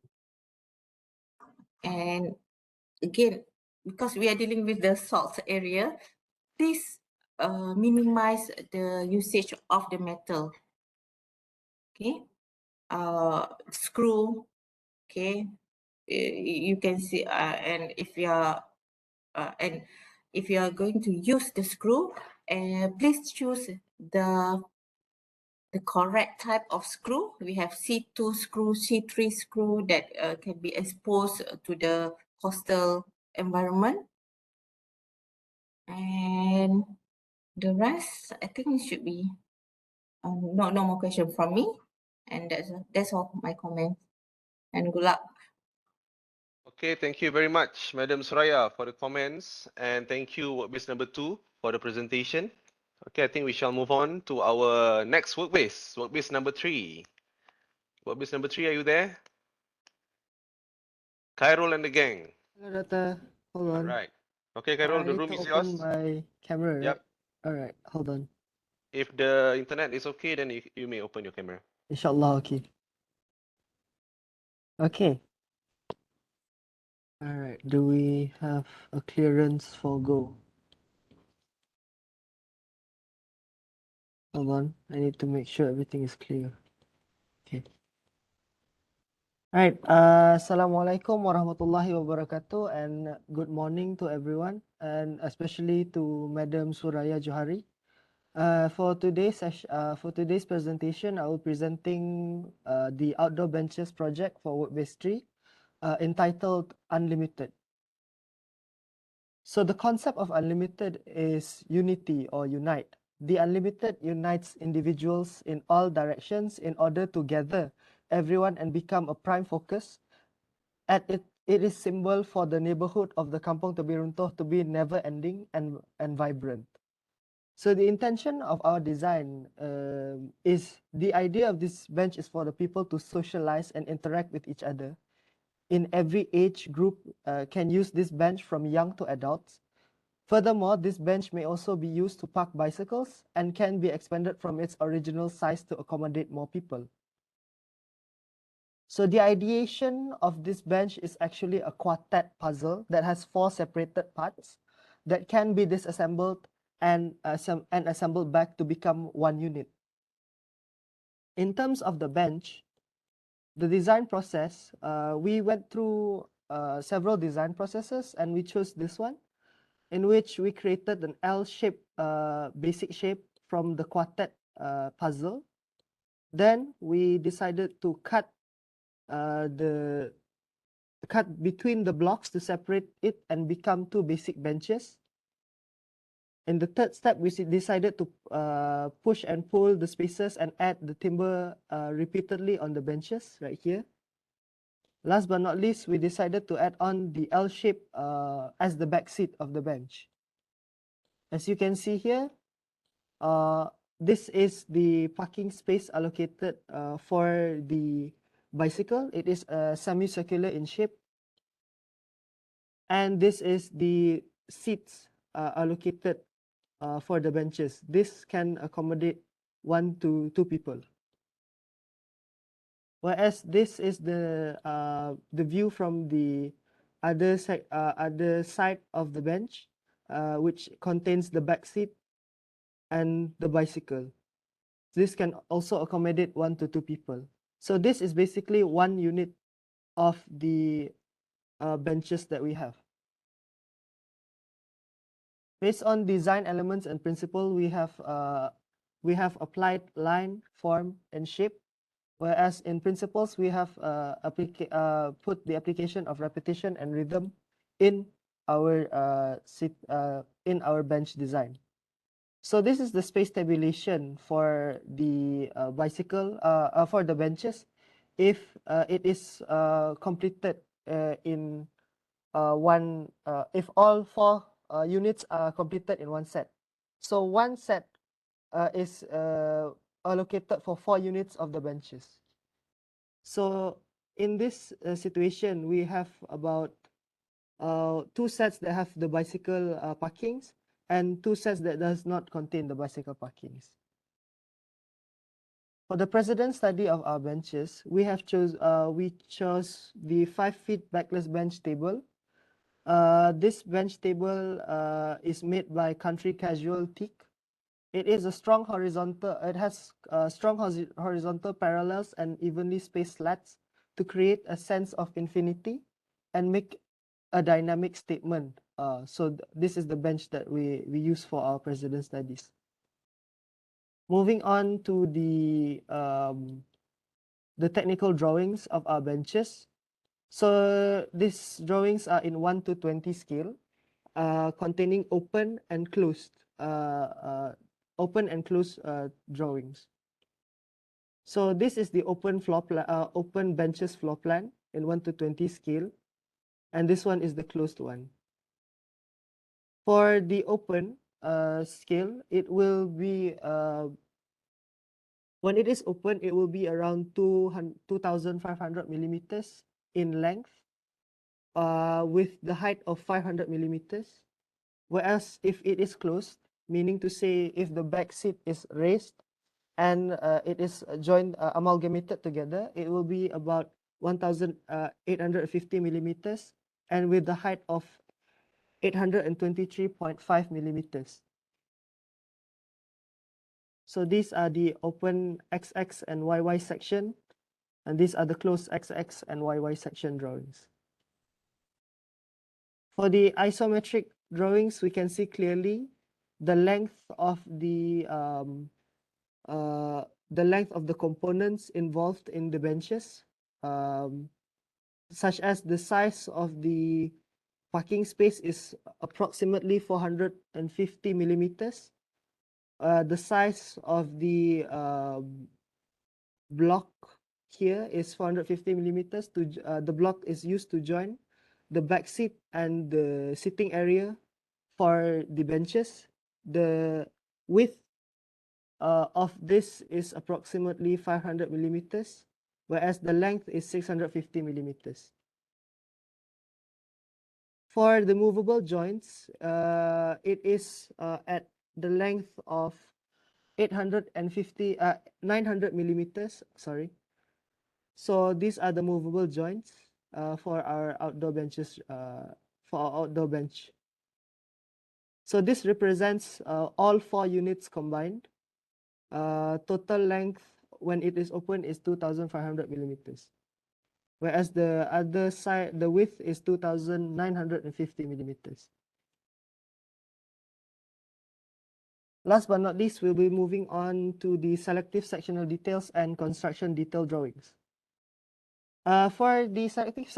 and again, because we are dealing with the salt area, please minimize the usage of the metal. Okay, screw. Okay, you can see, and if you are going to use the screw, please choose the correct type of screw. We have C2 screw, C3 screw that can be exposed to the coastal environment. And the rest, I think it should be no more question from me. And that's all my comments. And good luck. Okay, thank you very much, Madam Suraya, for the comments, and thank you, workbase number 2, for the presentation. Okay, I think we shall move on to our next workbase number 3. Workbase number 3, are you there? Khairul and the gang. Hello, Data. Hold on. All right. Okay, Khairul, I the need room to is open yours. my camera, right? Yep. All right, hold on. If the internet is okay, then you may open your camera. Inshallah, okay. Okay. All right, do we have a clearance for go? Hold on, I need to make sure everything is clear. Okay. All right, Assalamualaikum warahmatullahi wabarakatuh, and good morning to everyone, and especially to Madam Suraya Johari. For today's presentation, I will be presenting the outdoor benches project for Workbase 3, entitled Unlimited. So the concept of unlimited is unity or unite. The unlimited unites individuals in all directions in order to gather everyone and become a prime focus. And it is symbol for the neighborhood of the Kampung Tebi Runtuh to be never ending and vibrant. So the intention of our design is the idea of this bench is for the people to socialize and interact with each other. In every age group can use this bench from young to adults. Furthermore, this bench may also be used to park bicycles and can be expanded from its original size to accommodate more people. So the ideation of this bench is actually a quartet puzzle that has 4 separated parts that can be disassembled and assembled back to become one unit. In terms of the bench, the design process, we went through several design processes and we chose this one, in which we created an L-shaped basic shape from the quartet puzzle. Then we decided to cut between the blocks to separate it and become 2 basic benches. In the third step, we decided to push and pull the spaces and add the timber repeatedly on the benches right here. Last but not least, we decided to add on the L shape as the back seat of the bench. As you can see here, this is the parking space allocated for the bicycle. It is semicircular in shape. And this is the seats allocated for the benches. This can accommodate 1 to 2 people. Whereas this is the view from the other side of the bench, which contains the back seat and the bicycle. This can also accommodate 1 to 2 people. So this is basically 1 unit of the benches that we have. Based on design elements and principle, we have applied line, form, and shape. Whereas in principles, we have put the application of repetition and rhythm in our bench design. So this is the space tabulation for the bicycle for the benches. If it is completed in if all 4 units are completed in one set. So one set is allocated for 4 units of the benches. So in this situation, we have about 2 sets that have the bicycle parkings and 2 sets that does not contain the bicycle parkings. For the precedent study of our benches, we chose the 5 feet backless bench table. This bench table is made by Country Casual Teak. It is a strong horizontal. It has strong horizontal parallels and evenly spaced slats to create a sense of infinity and make a dynamic statement. So this is the bench that we use for our precedent studies. Moving on to the technical drawings of our benches. So these drawings are in 1 to 20 scale, containing open and closed drawings. So this is the open benches floor plan in 1 to 20 scale, and this one is the closed one. For the open scale, it will be when it is open, it will be around 2,500 millimeters in length, with the height of 500 millimeters. Whereas if it is closed, meaning to say if the back seat is raised and it is joined, amalgamated together, it will be about 1,850 millimeters and with the height of 823.5 millimeters. So these are the open XX and YY section, and these are the closed XX and YY section drawings. For the isometric drawings, we can see clearly the length of the components involved in the benches, such as the size of the parking space is approximately 450 millimeters. The size of the block here is 450 millimeters. The block is used to join the back seat and the sitting area for the benches. The width of this is approximately 500 millimeters, whereas the length is 650 millimeters. For the movable joints, it is at the length of 900 millimeters, sorry. So these are the movable joints for our outdoor benches, for our outdoor bench. So this represents all 4 units combined. Total length when it is open is 2,500 millimeters. Whereas the other side, the width is 2,950 millimeters. Last but not least, we'll be moving on to the selective sectional details and construction detail drawings. For the selective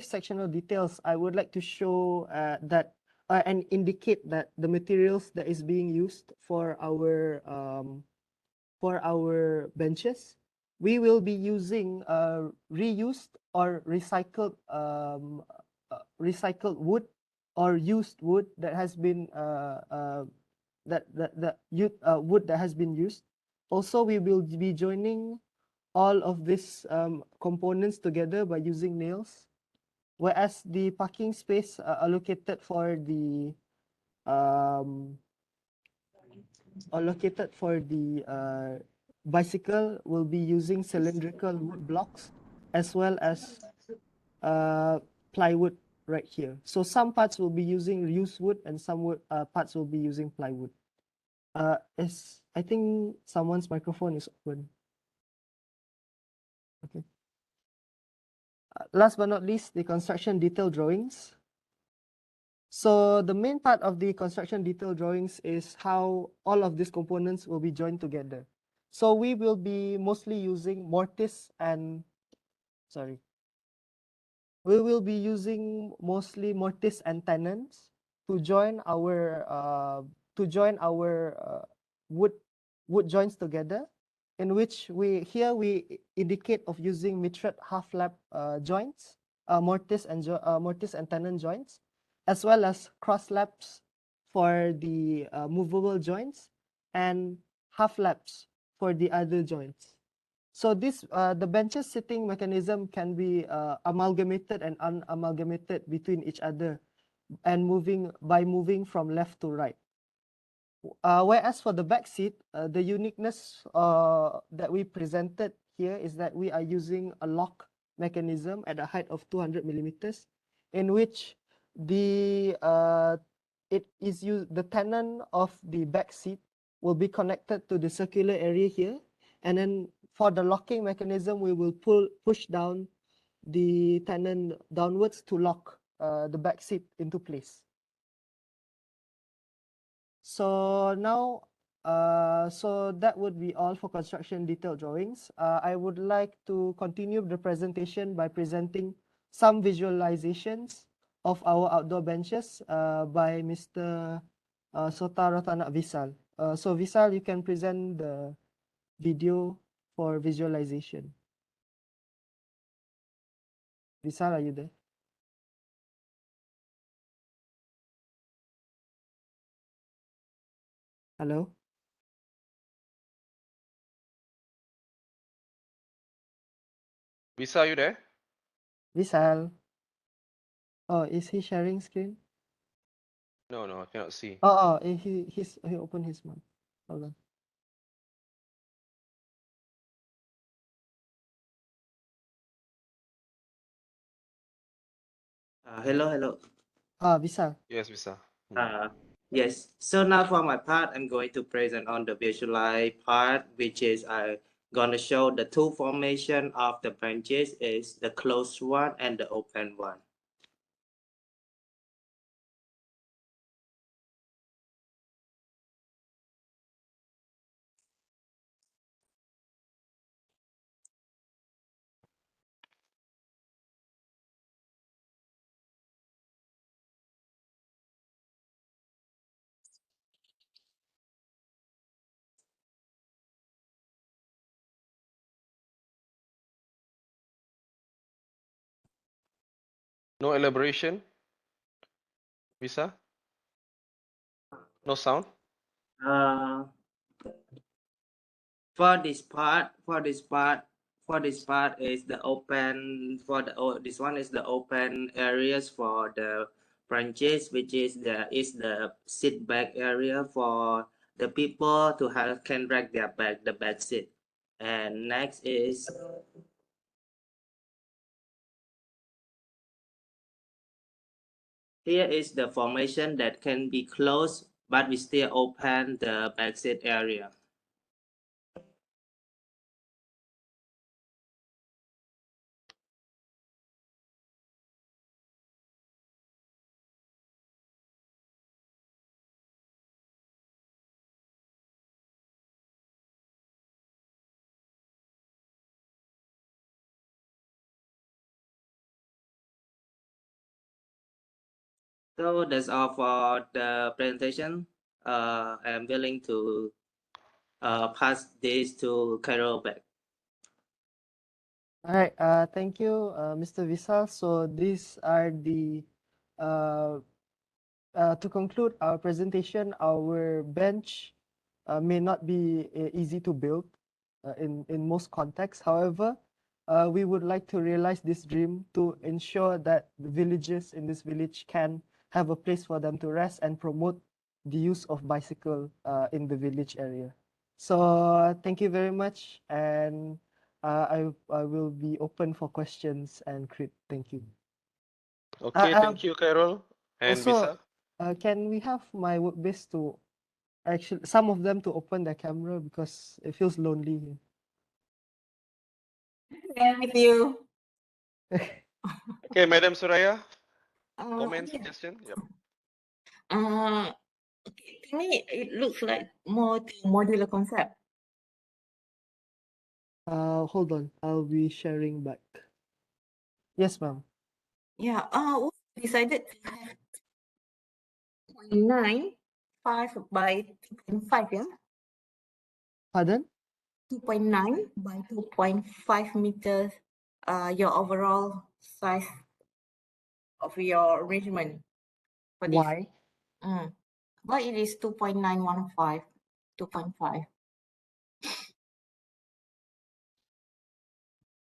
sectional details, I would like to show that and indicate that the materials that is being used for our benches, we will be using reused or recycled wood or used wood that has been wood that has been used. Also, we will be joining all of these components together by using nails, whereas the parking space allocated for the bicycle will be using cylindrical wood blocks as well as plywood right here. So some parts will be using used wood and some parts will be using plywood. I think someone's microphone is open. Okay. Last but not least, the construction detail drawings. So the main part of the construction detail drawings is how all of these components will be joined together. So we will be mostly using mortise and, we will be using mostly mortise and tenons to join our wood joints together, in which we indicate of using mitred half lap joints, mortise and tenon joints, as well as cross laps for the movable joints and half laps for the other joints. So this the benches sitting mechanism can be amalgamated and unamalgamated between each other and moving from left to right. Whereas for the back seat, the uniqueness that we presented here is that we are using a lock mechanism at a height of 200 millimeters, in which the tenon of the back seat will be connected to the circular area here, and then for the locking mechanism, we will push down the tenon downwards to lock the back seat into place. So now, so that would be all for construction detail drawings. I would like to continue the presentation by presenting some visualizations of our outdoor benches by Mr. Sotaratana Visal. So Visal, you can present the video for visualization. Visal, are you there? Hello? Visa, are you there? Visal. Oh, is he sharing screen? No, I cannot see. He opened his mouth. Hold on. Hello. Visal. Yes, Visa. Yes. So now for my part, I'm going to present on the visualize part, which is I gonna show the two formation of the branches is the closed one and the open one. No elaboration, Visa? No sound? For this part is the open this one is the open areas for the branches, which is the sit back area for the people to have can drag their back the back seat. And next is here is the formation that can be closed, but we still open the back seat area. So that's all for the presentation. I'm willing to pass this to Carol back. All right. Thank you, Mr. Visal. So these are the to conclude our presentation. Our bench may not be easy to build in most contexts. However, we would like to realize this dream to ensure that the villagers in this village can have a place for them to rest and promote the use of bicycle in the village area. So thank you very much, and I will be open for questions and crit. Thank you. Okay, thank you, Carol and Also, Visa. can we have my workbase to actually some of them to open their camera because it feels lonely here. Yeah, with you. Okay, Madam Suraya, Uh, comment, yeah. suggestion? Yep. Okay, to me, it looks like more to modular concept. Hold on, I'll be sharing back. Yes, ma'am. Yeah, we decided to have 2.95 by 2.5, yeah? Pardon? 2.9 by 2.5 meters, your overall size of your arrangement for this. Why? Why it is 2.915, 2.5?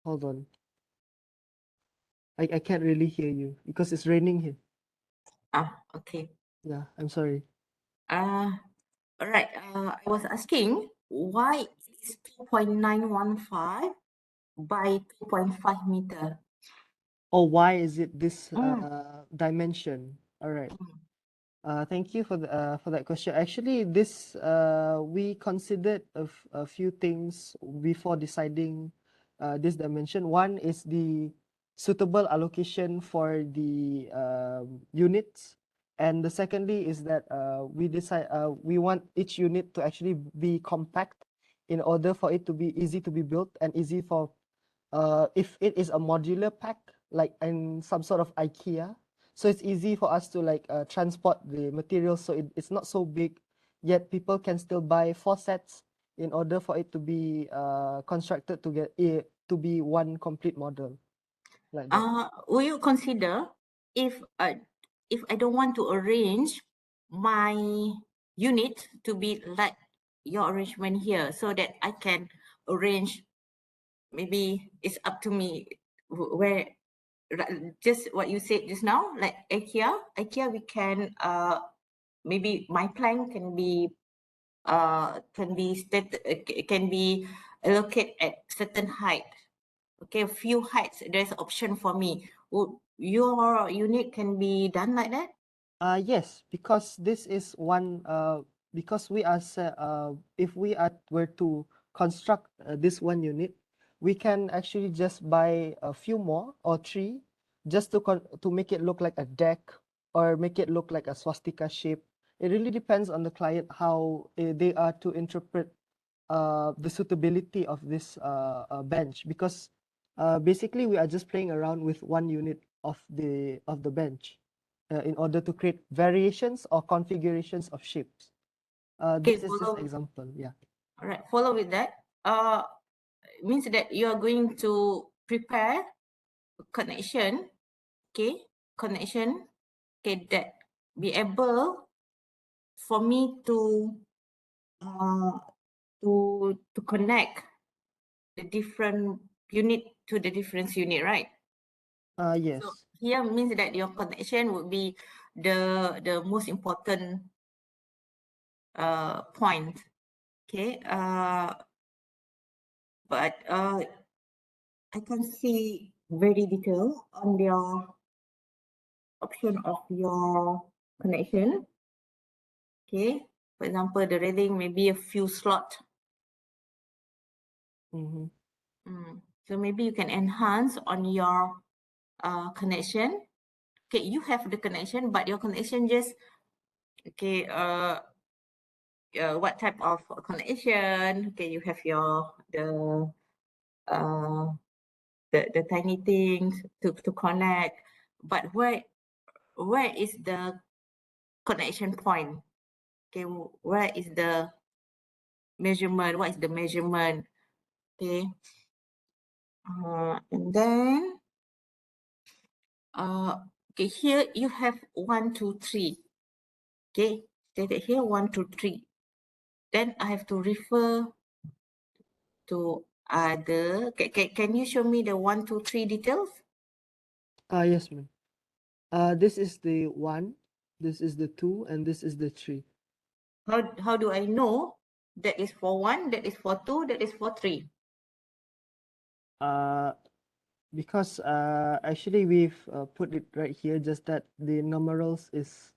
Hold on. I can't really hear you because it's raining here. Okay. Yeah, I'm sorry. All right. I was asking why it is 2.915 by 2.5 meter. Oh, why is it this Mm. dimension? All right. Mm. Thank you for that question. Actually, this we considered a few things before deciding this dimension. One is the suitable allocation for the units, and the secondly is that we want each unit to actually be compact in order for it to be easy to be built and easy for if it is a modular pack like in some sort of IKEA, so it's easy for us to like transport the materials, so it's not so big, yet people can still buy 4 sets in order for it to be constructed to get it to be one complete model like that. Will you consider if I don't want to arrange my unit to be like your arrangement here, so that I can arrange, maybe it's up to me where just what you said just now, like IKEA we can maybe my plan can be can be allocated at certain height. Okay, a few heights, there's option for me. Would your unit can be done like that? Yes, because this is one because if we were to construct this one unit, we can actually just buy a few more or 3 just to make it look like a deck or make it look like a swastika shape. It really depends on the client how they are to interpret the suitability of this bench, because basically we are just playing around with one unit of the bench in order to create variations or configurations of shapes. Okay, This is just example, yeah. All right, follow with that. Means that you are going to prepare a connection, okay, connection, okay, that be able for me to connect the different unit to the different unit, right? So Yes. here means that your connection would be the most important point. Okay. But I can see very detailed on your option of your connection. Okay. For example, the railing maybe a few slot. So maybe you can enhance on your connection. Okay, you have the connection, but your connection just okay. What type of connection? Okay, you have your the tiny things to connect, but where is the connection point? Okay, where is the measurement? What is the measurement? Okay, and then okay, here you have 1, 2, 3. Okay, stated here 1, 2, 3. Then I have to refer to other. Can you show me the 1, 2, 3 details? Yes, ma'am. This is the 1, this is the 2, and this is the 3. How do I know that is for 1, that is for 2, that is for 3? Because actually we've put it right here, just that the numerals is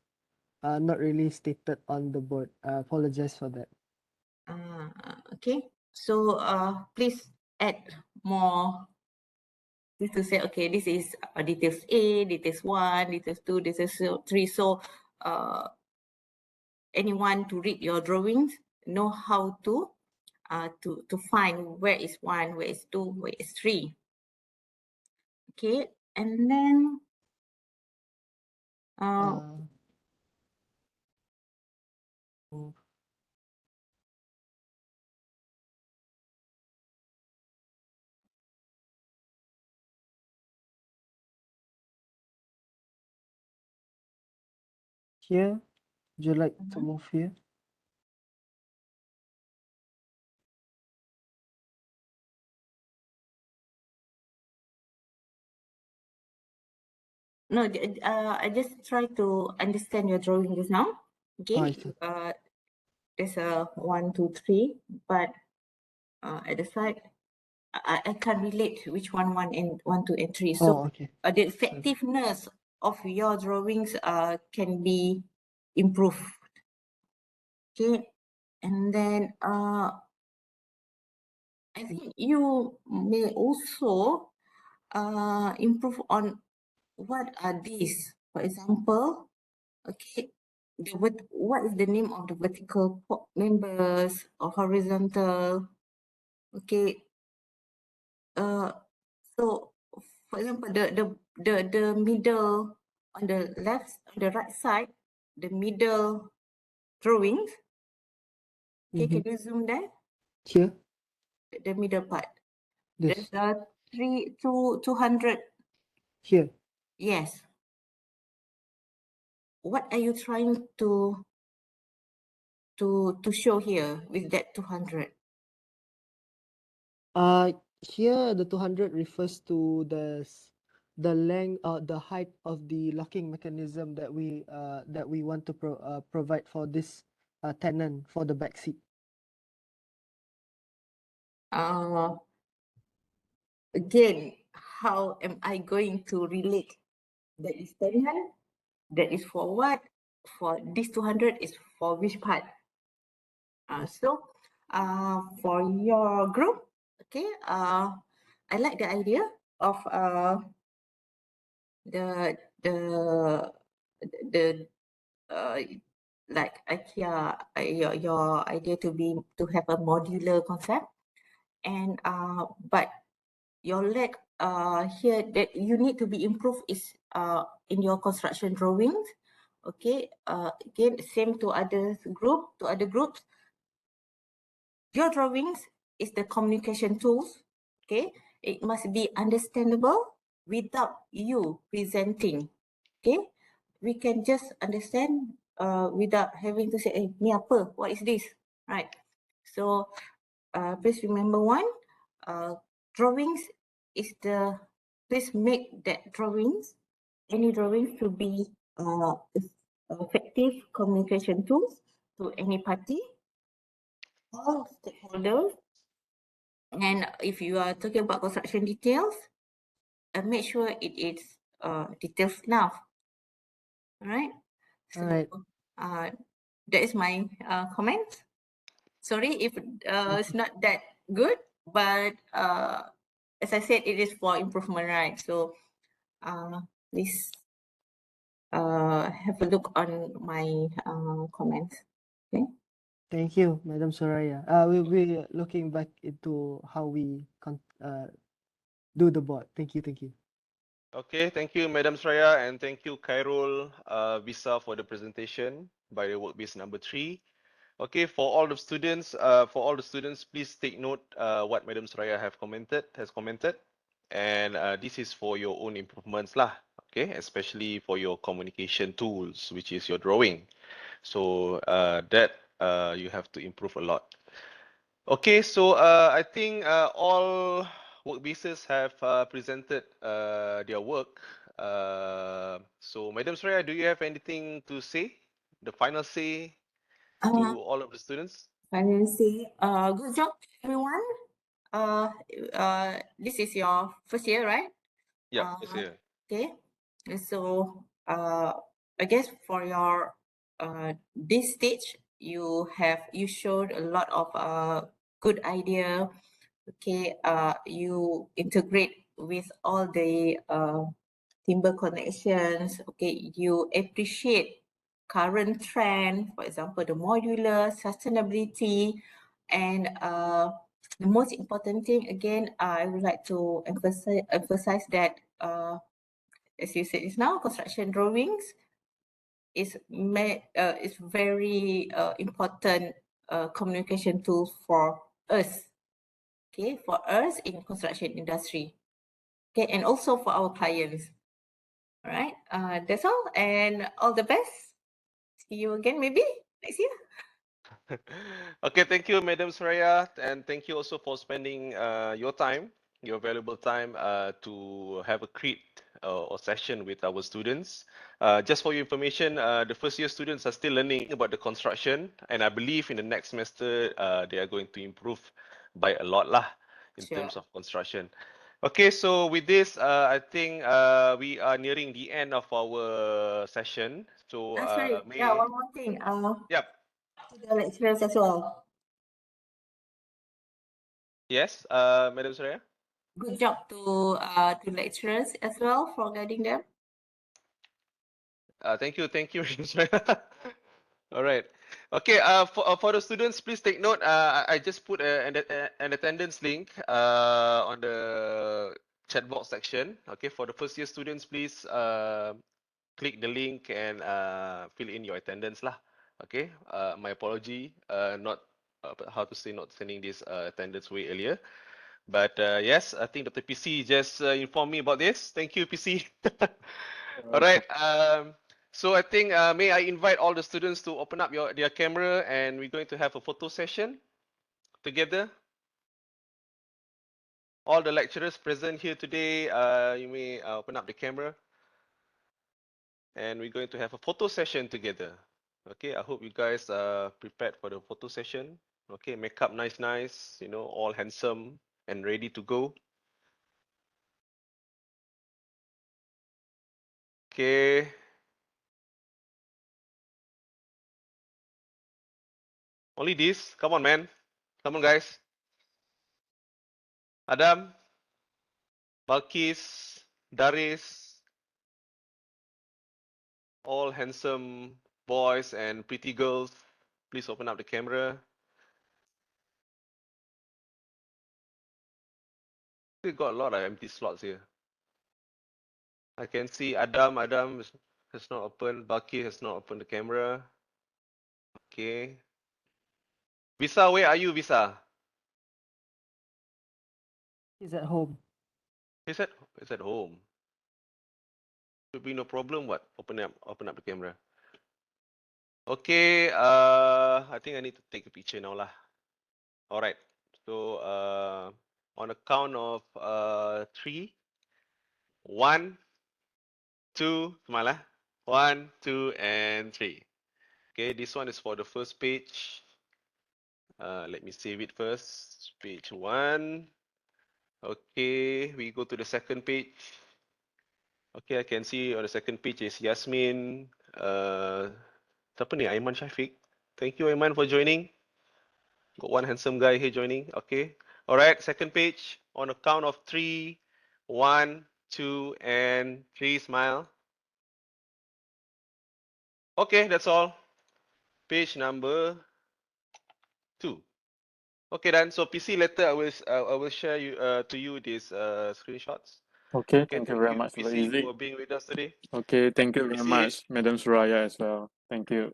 not really stated on the board. I apologize for that. Okay, so please add more. Just to say, okay, this is details A, details 1, details 2, details 3. So anyone to read your drawings know how to find where is 1, where is 2, where is 3. Okay, and then Here, would you like to move here? no, I just try to understand your drawing just now. I Okay, see. there's a 1, 2, 3, but at the side, I can't relate which one, 1, 2, and 3. So Okay. the effectiveness of your drawings can be improved. Okay, and then I think you may also improve on what are these. For example, okay, what is the name of the vertical members or horizontal? Okay, so for example, the middle on the right side, the middle drawings. Okay, can you zoom there? Here? The middle part. This. There's 200. Here. Yes. What are you trying to show here with that 200? Here the 200 refers to the length, the height of the locking mechanism that we want to provide for this tenant for the back seat. Again, how am I going to relate? That is tenant. That is for what? For this 200 is for which part? So for your group, okay, I like the idea of the the like IKEA, your idea to have a modular concept, and but your leg here that you need to be improved is in your construction drawings. Okay, again, same to other groups. Your drawings is the communication tools. Okay, it must be understandable without you presenting. okay, we can just understand without having to say, ni apa, what is this, right? So please remember one, drawings is please make that drawings, any drawings to be effective communication tools to any party, all stakeholders. And if you are talking about construction details, make sure it is detailed enough. All right. So, All right. that is my comment. Sorry if it's not that good, but as I said, it is for improvement, right? So, please have a look on my comments. Okay. Thank you, Madam Soraya. We'll be looking back into how we do the board. Thank you, thank you. Okay, thank you, Madam Sraya, and thank you, Khairul Visa, for the presentation by the workbase number 3. Okay, for all the students, please take note what Madam Sraya has commented, and this is for your own improvements lah. Okay, especially for your communication tools, which is your drawing. So that you have to improve a lot. Okay, so I think all workbases have presented their work. So, Madam Sraya, do you have anything to say? The final say to all of the students? Financing. Good job, everyone. This is your first year, right? Yep, it's here. Okay. And so, I guess for your this stage, you showed a lot of good idea. Okay. You integrate with all the timber connections. Okay. You appreciate current trend, for example, the modular sustainability, and the most important thing again, I would like to emphasize that as you said, it's now construction drawings is very important communication tool for us. Okay, for us in construction industry. Okay, and also for our clients. All right, that's all, and all the best. See you again maybe next year. Okay, thank you, Madam Sraya, and thank you also for spending your time, your valuable time, to have a create or session with our students. Just for your information, the first year students are still learning about the construction, and I believe in the next semester they are going to improve by a lot lah in Sure. terms of construction. Okay, so with this, I think we are nearing the end of our session. So Sorry, yeah, may one more thing. yep. To the lecturers as well. Yes, Madam Surya. Good job to lecturers as well for guiding them. Thank you, Madam Surya. All right. Okay. For the students, please take note. I just put an attendance link on the chat box section. Okay. For the first year students, please click the link and fill in your attendance lah. Okay. My apology. Not how to say not sending this attendance way earlier. But yes, I think Dr. PC just informed me about this. Thank you, PC. All right. So I think may I invite all the students to open up their camera, and we're going to have a photo session together. All the lecturers present here today, you may open up the camera, and we're going to have a photo session together. Okay. I hope you guys are prepared for the photo session. Okay. Makeup nice, you know, all handsome and ready to go. Okay. Only this. Come on, man. Come on, guys. Adam, Balkis, Daris, all handsome boys and pretty girls. Please open up the camera. We got a lot of empty slots here. I can see Adam. Adam has not opened. Balkis has not opened the camera. Okay. Visa, where are you, Visa? He's at home. He's at home. Should be no problem. What? Open up the camera. Okay. I think I need to take a picture now lah. All right. So on a count of 3, 1, 2, smile lah. 1, 2, and 3. Okay, this one is for the first page. Let me save it first. Page 1. Okay, we go to the second page. Okay, I can see on the second page is Yasmin. Siapa ni? Aiman Shafiq. Thank you, Aiman, for joining. Got one handsome guy here joining. Okay. All right, second page. On a count of 3, 1, 2, and 3. Smile. Okay, that's all. Page number 2. Okay, then. So PC later, I will share to you these screenshots. Okay, Okay, thank you very you much, very PC easy. for being with us today. Okay, thank you very PC. much, Madam Suraya as well. Thank you.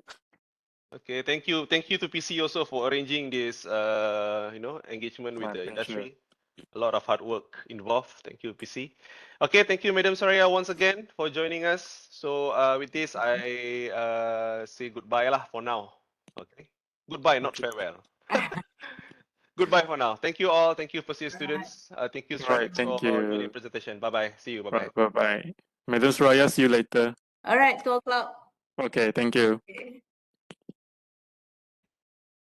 Okay, thank you to PC also for arranging this engagement with My the pleasure. industry. A lot of hard work involved. Thank you, PC. Okay, thank you, Madam Soraya, once again for joining us. So with this, I say goodbye lah for now. Okay, goodbye, not Okay. farewell. Goodbye for now. Thank you all. Thank you, Persea Right. students. Thank you, Right, Strike, thank for joining you. the presentation. Bye bye. See you. Bye bye. Right, bye bye. Madam Suraya, see you later. All right, 2 o'clock. Okay, thank you. Okay.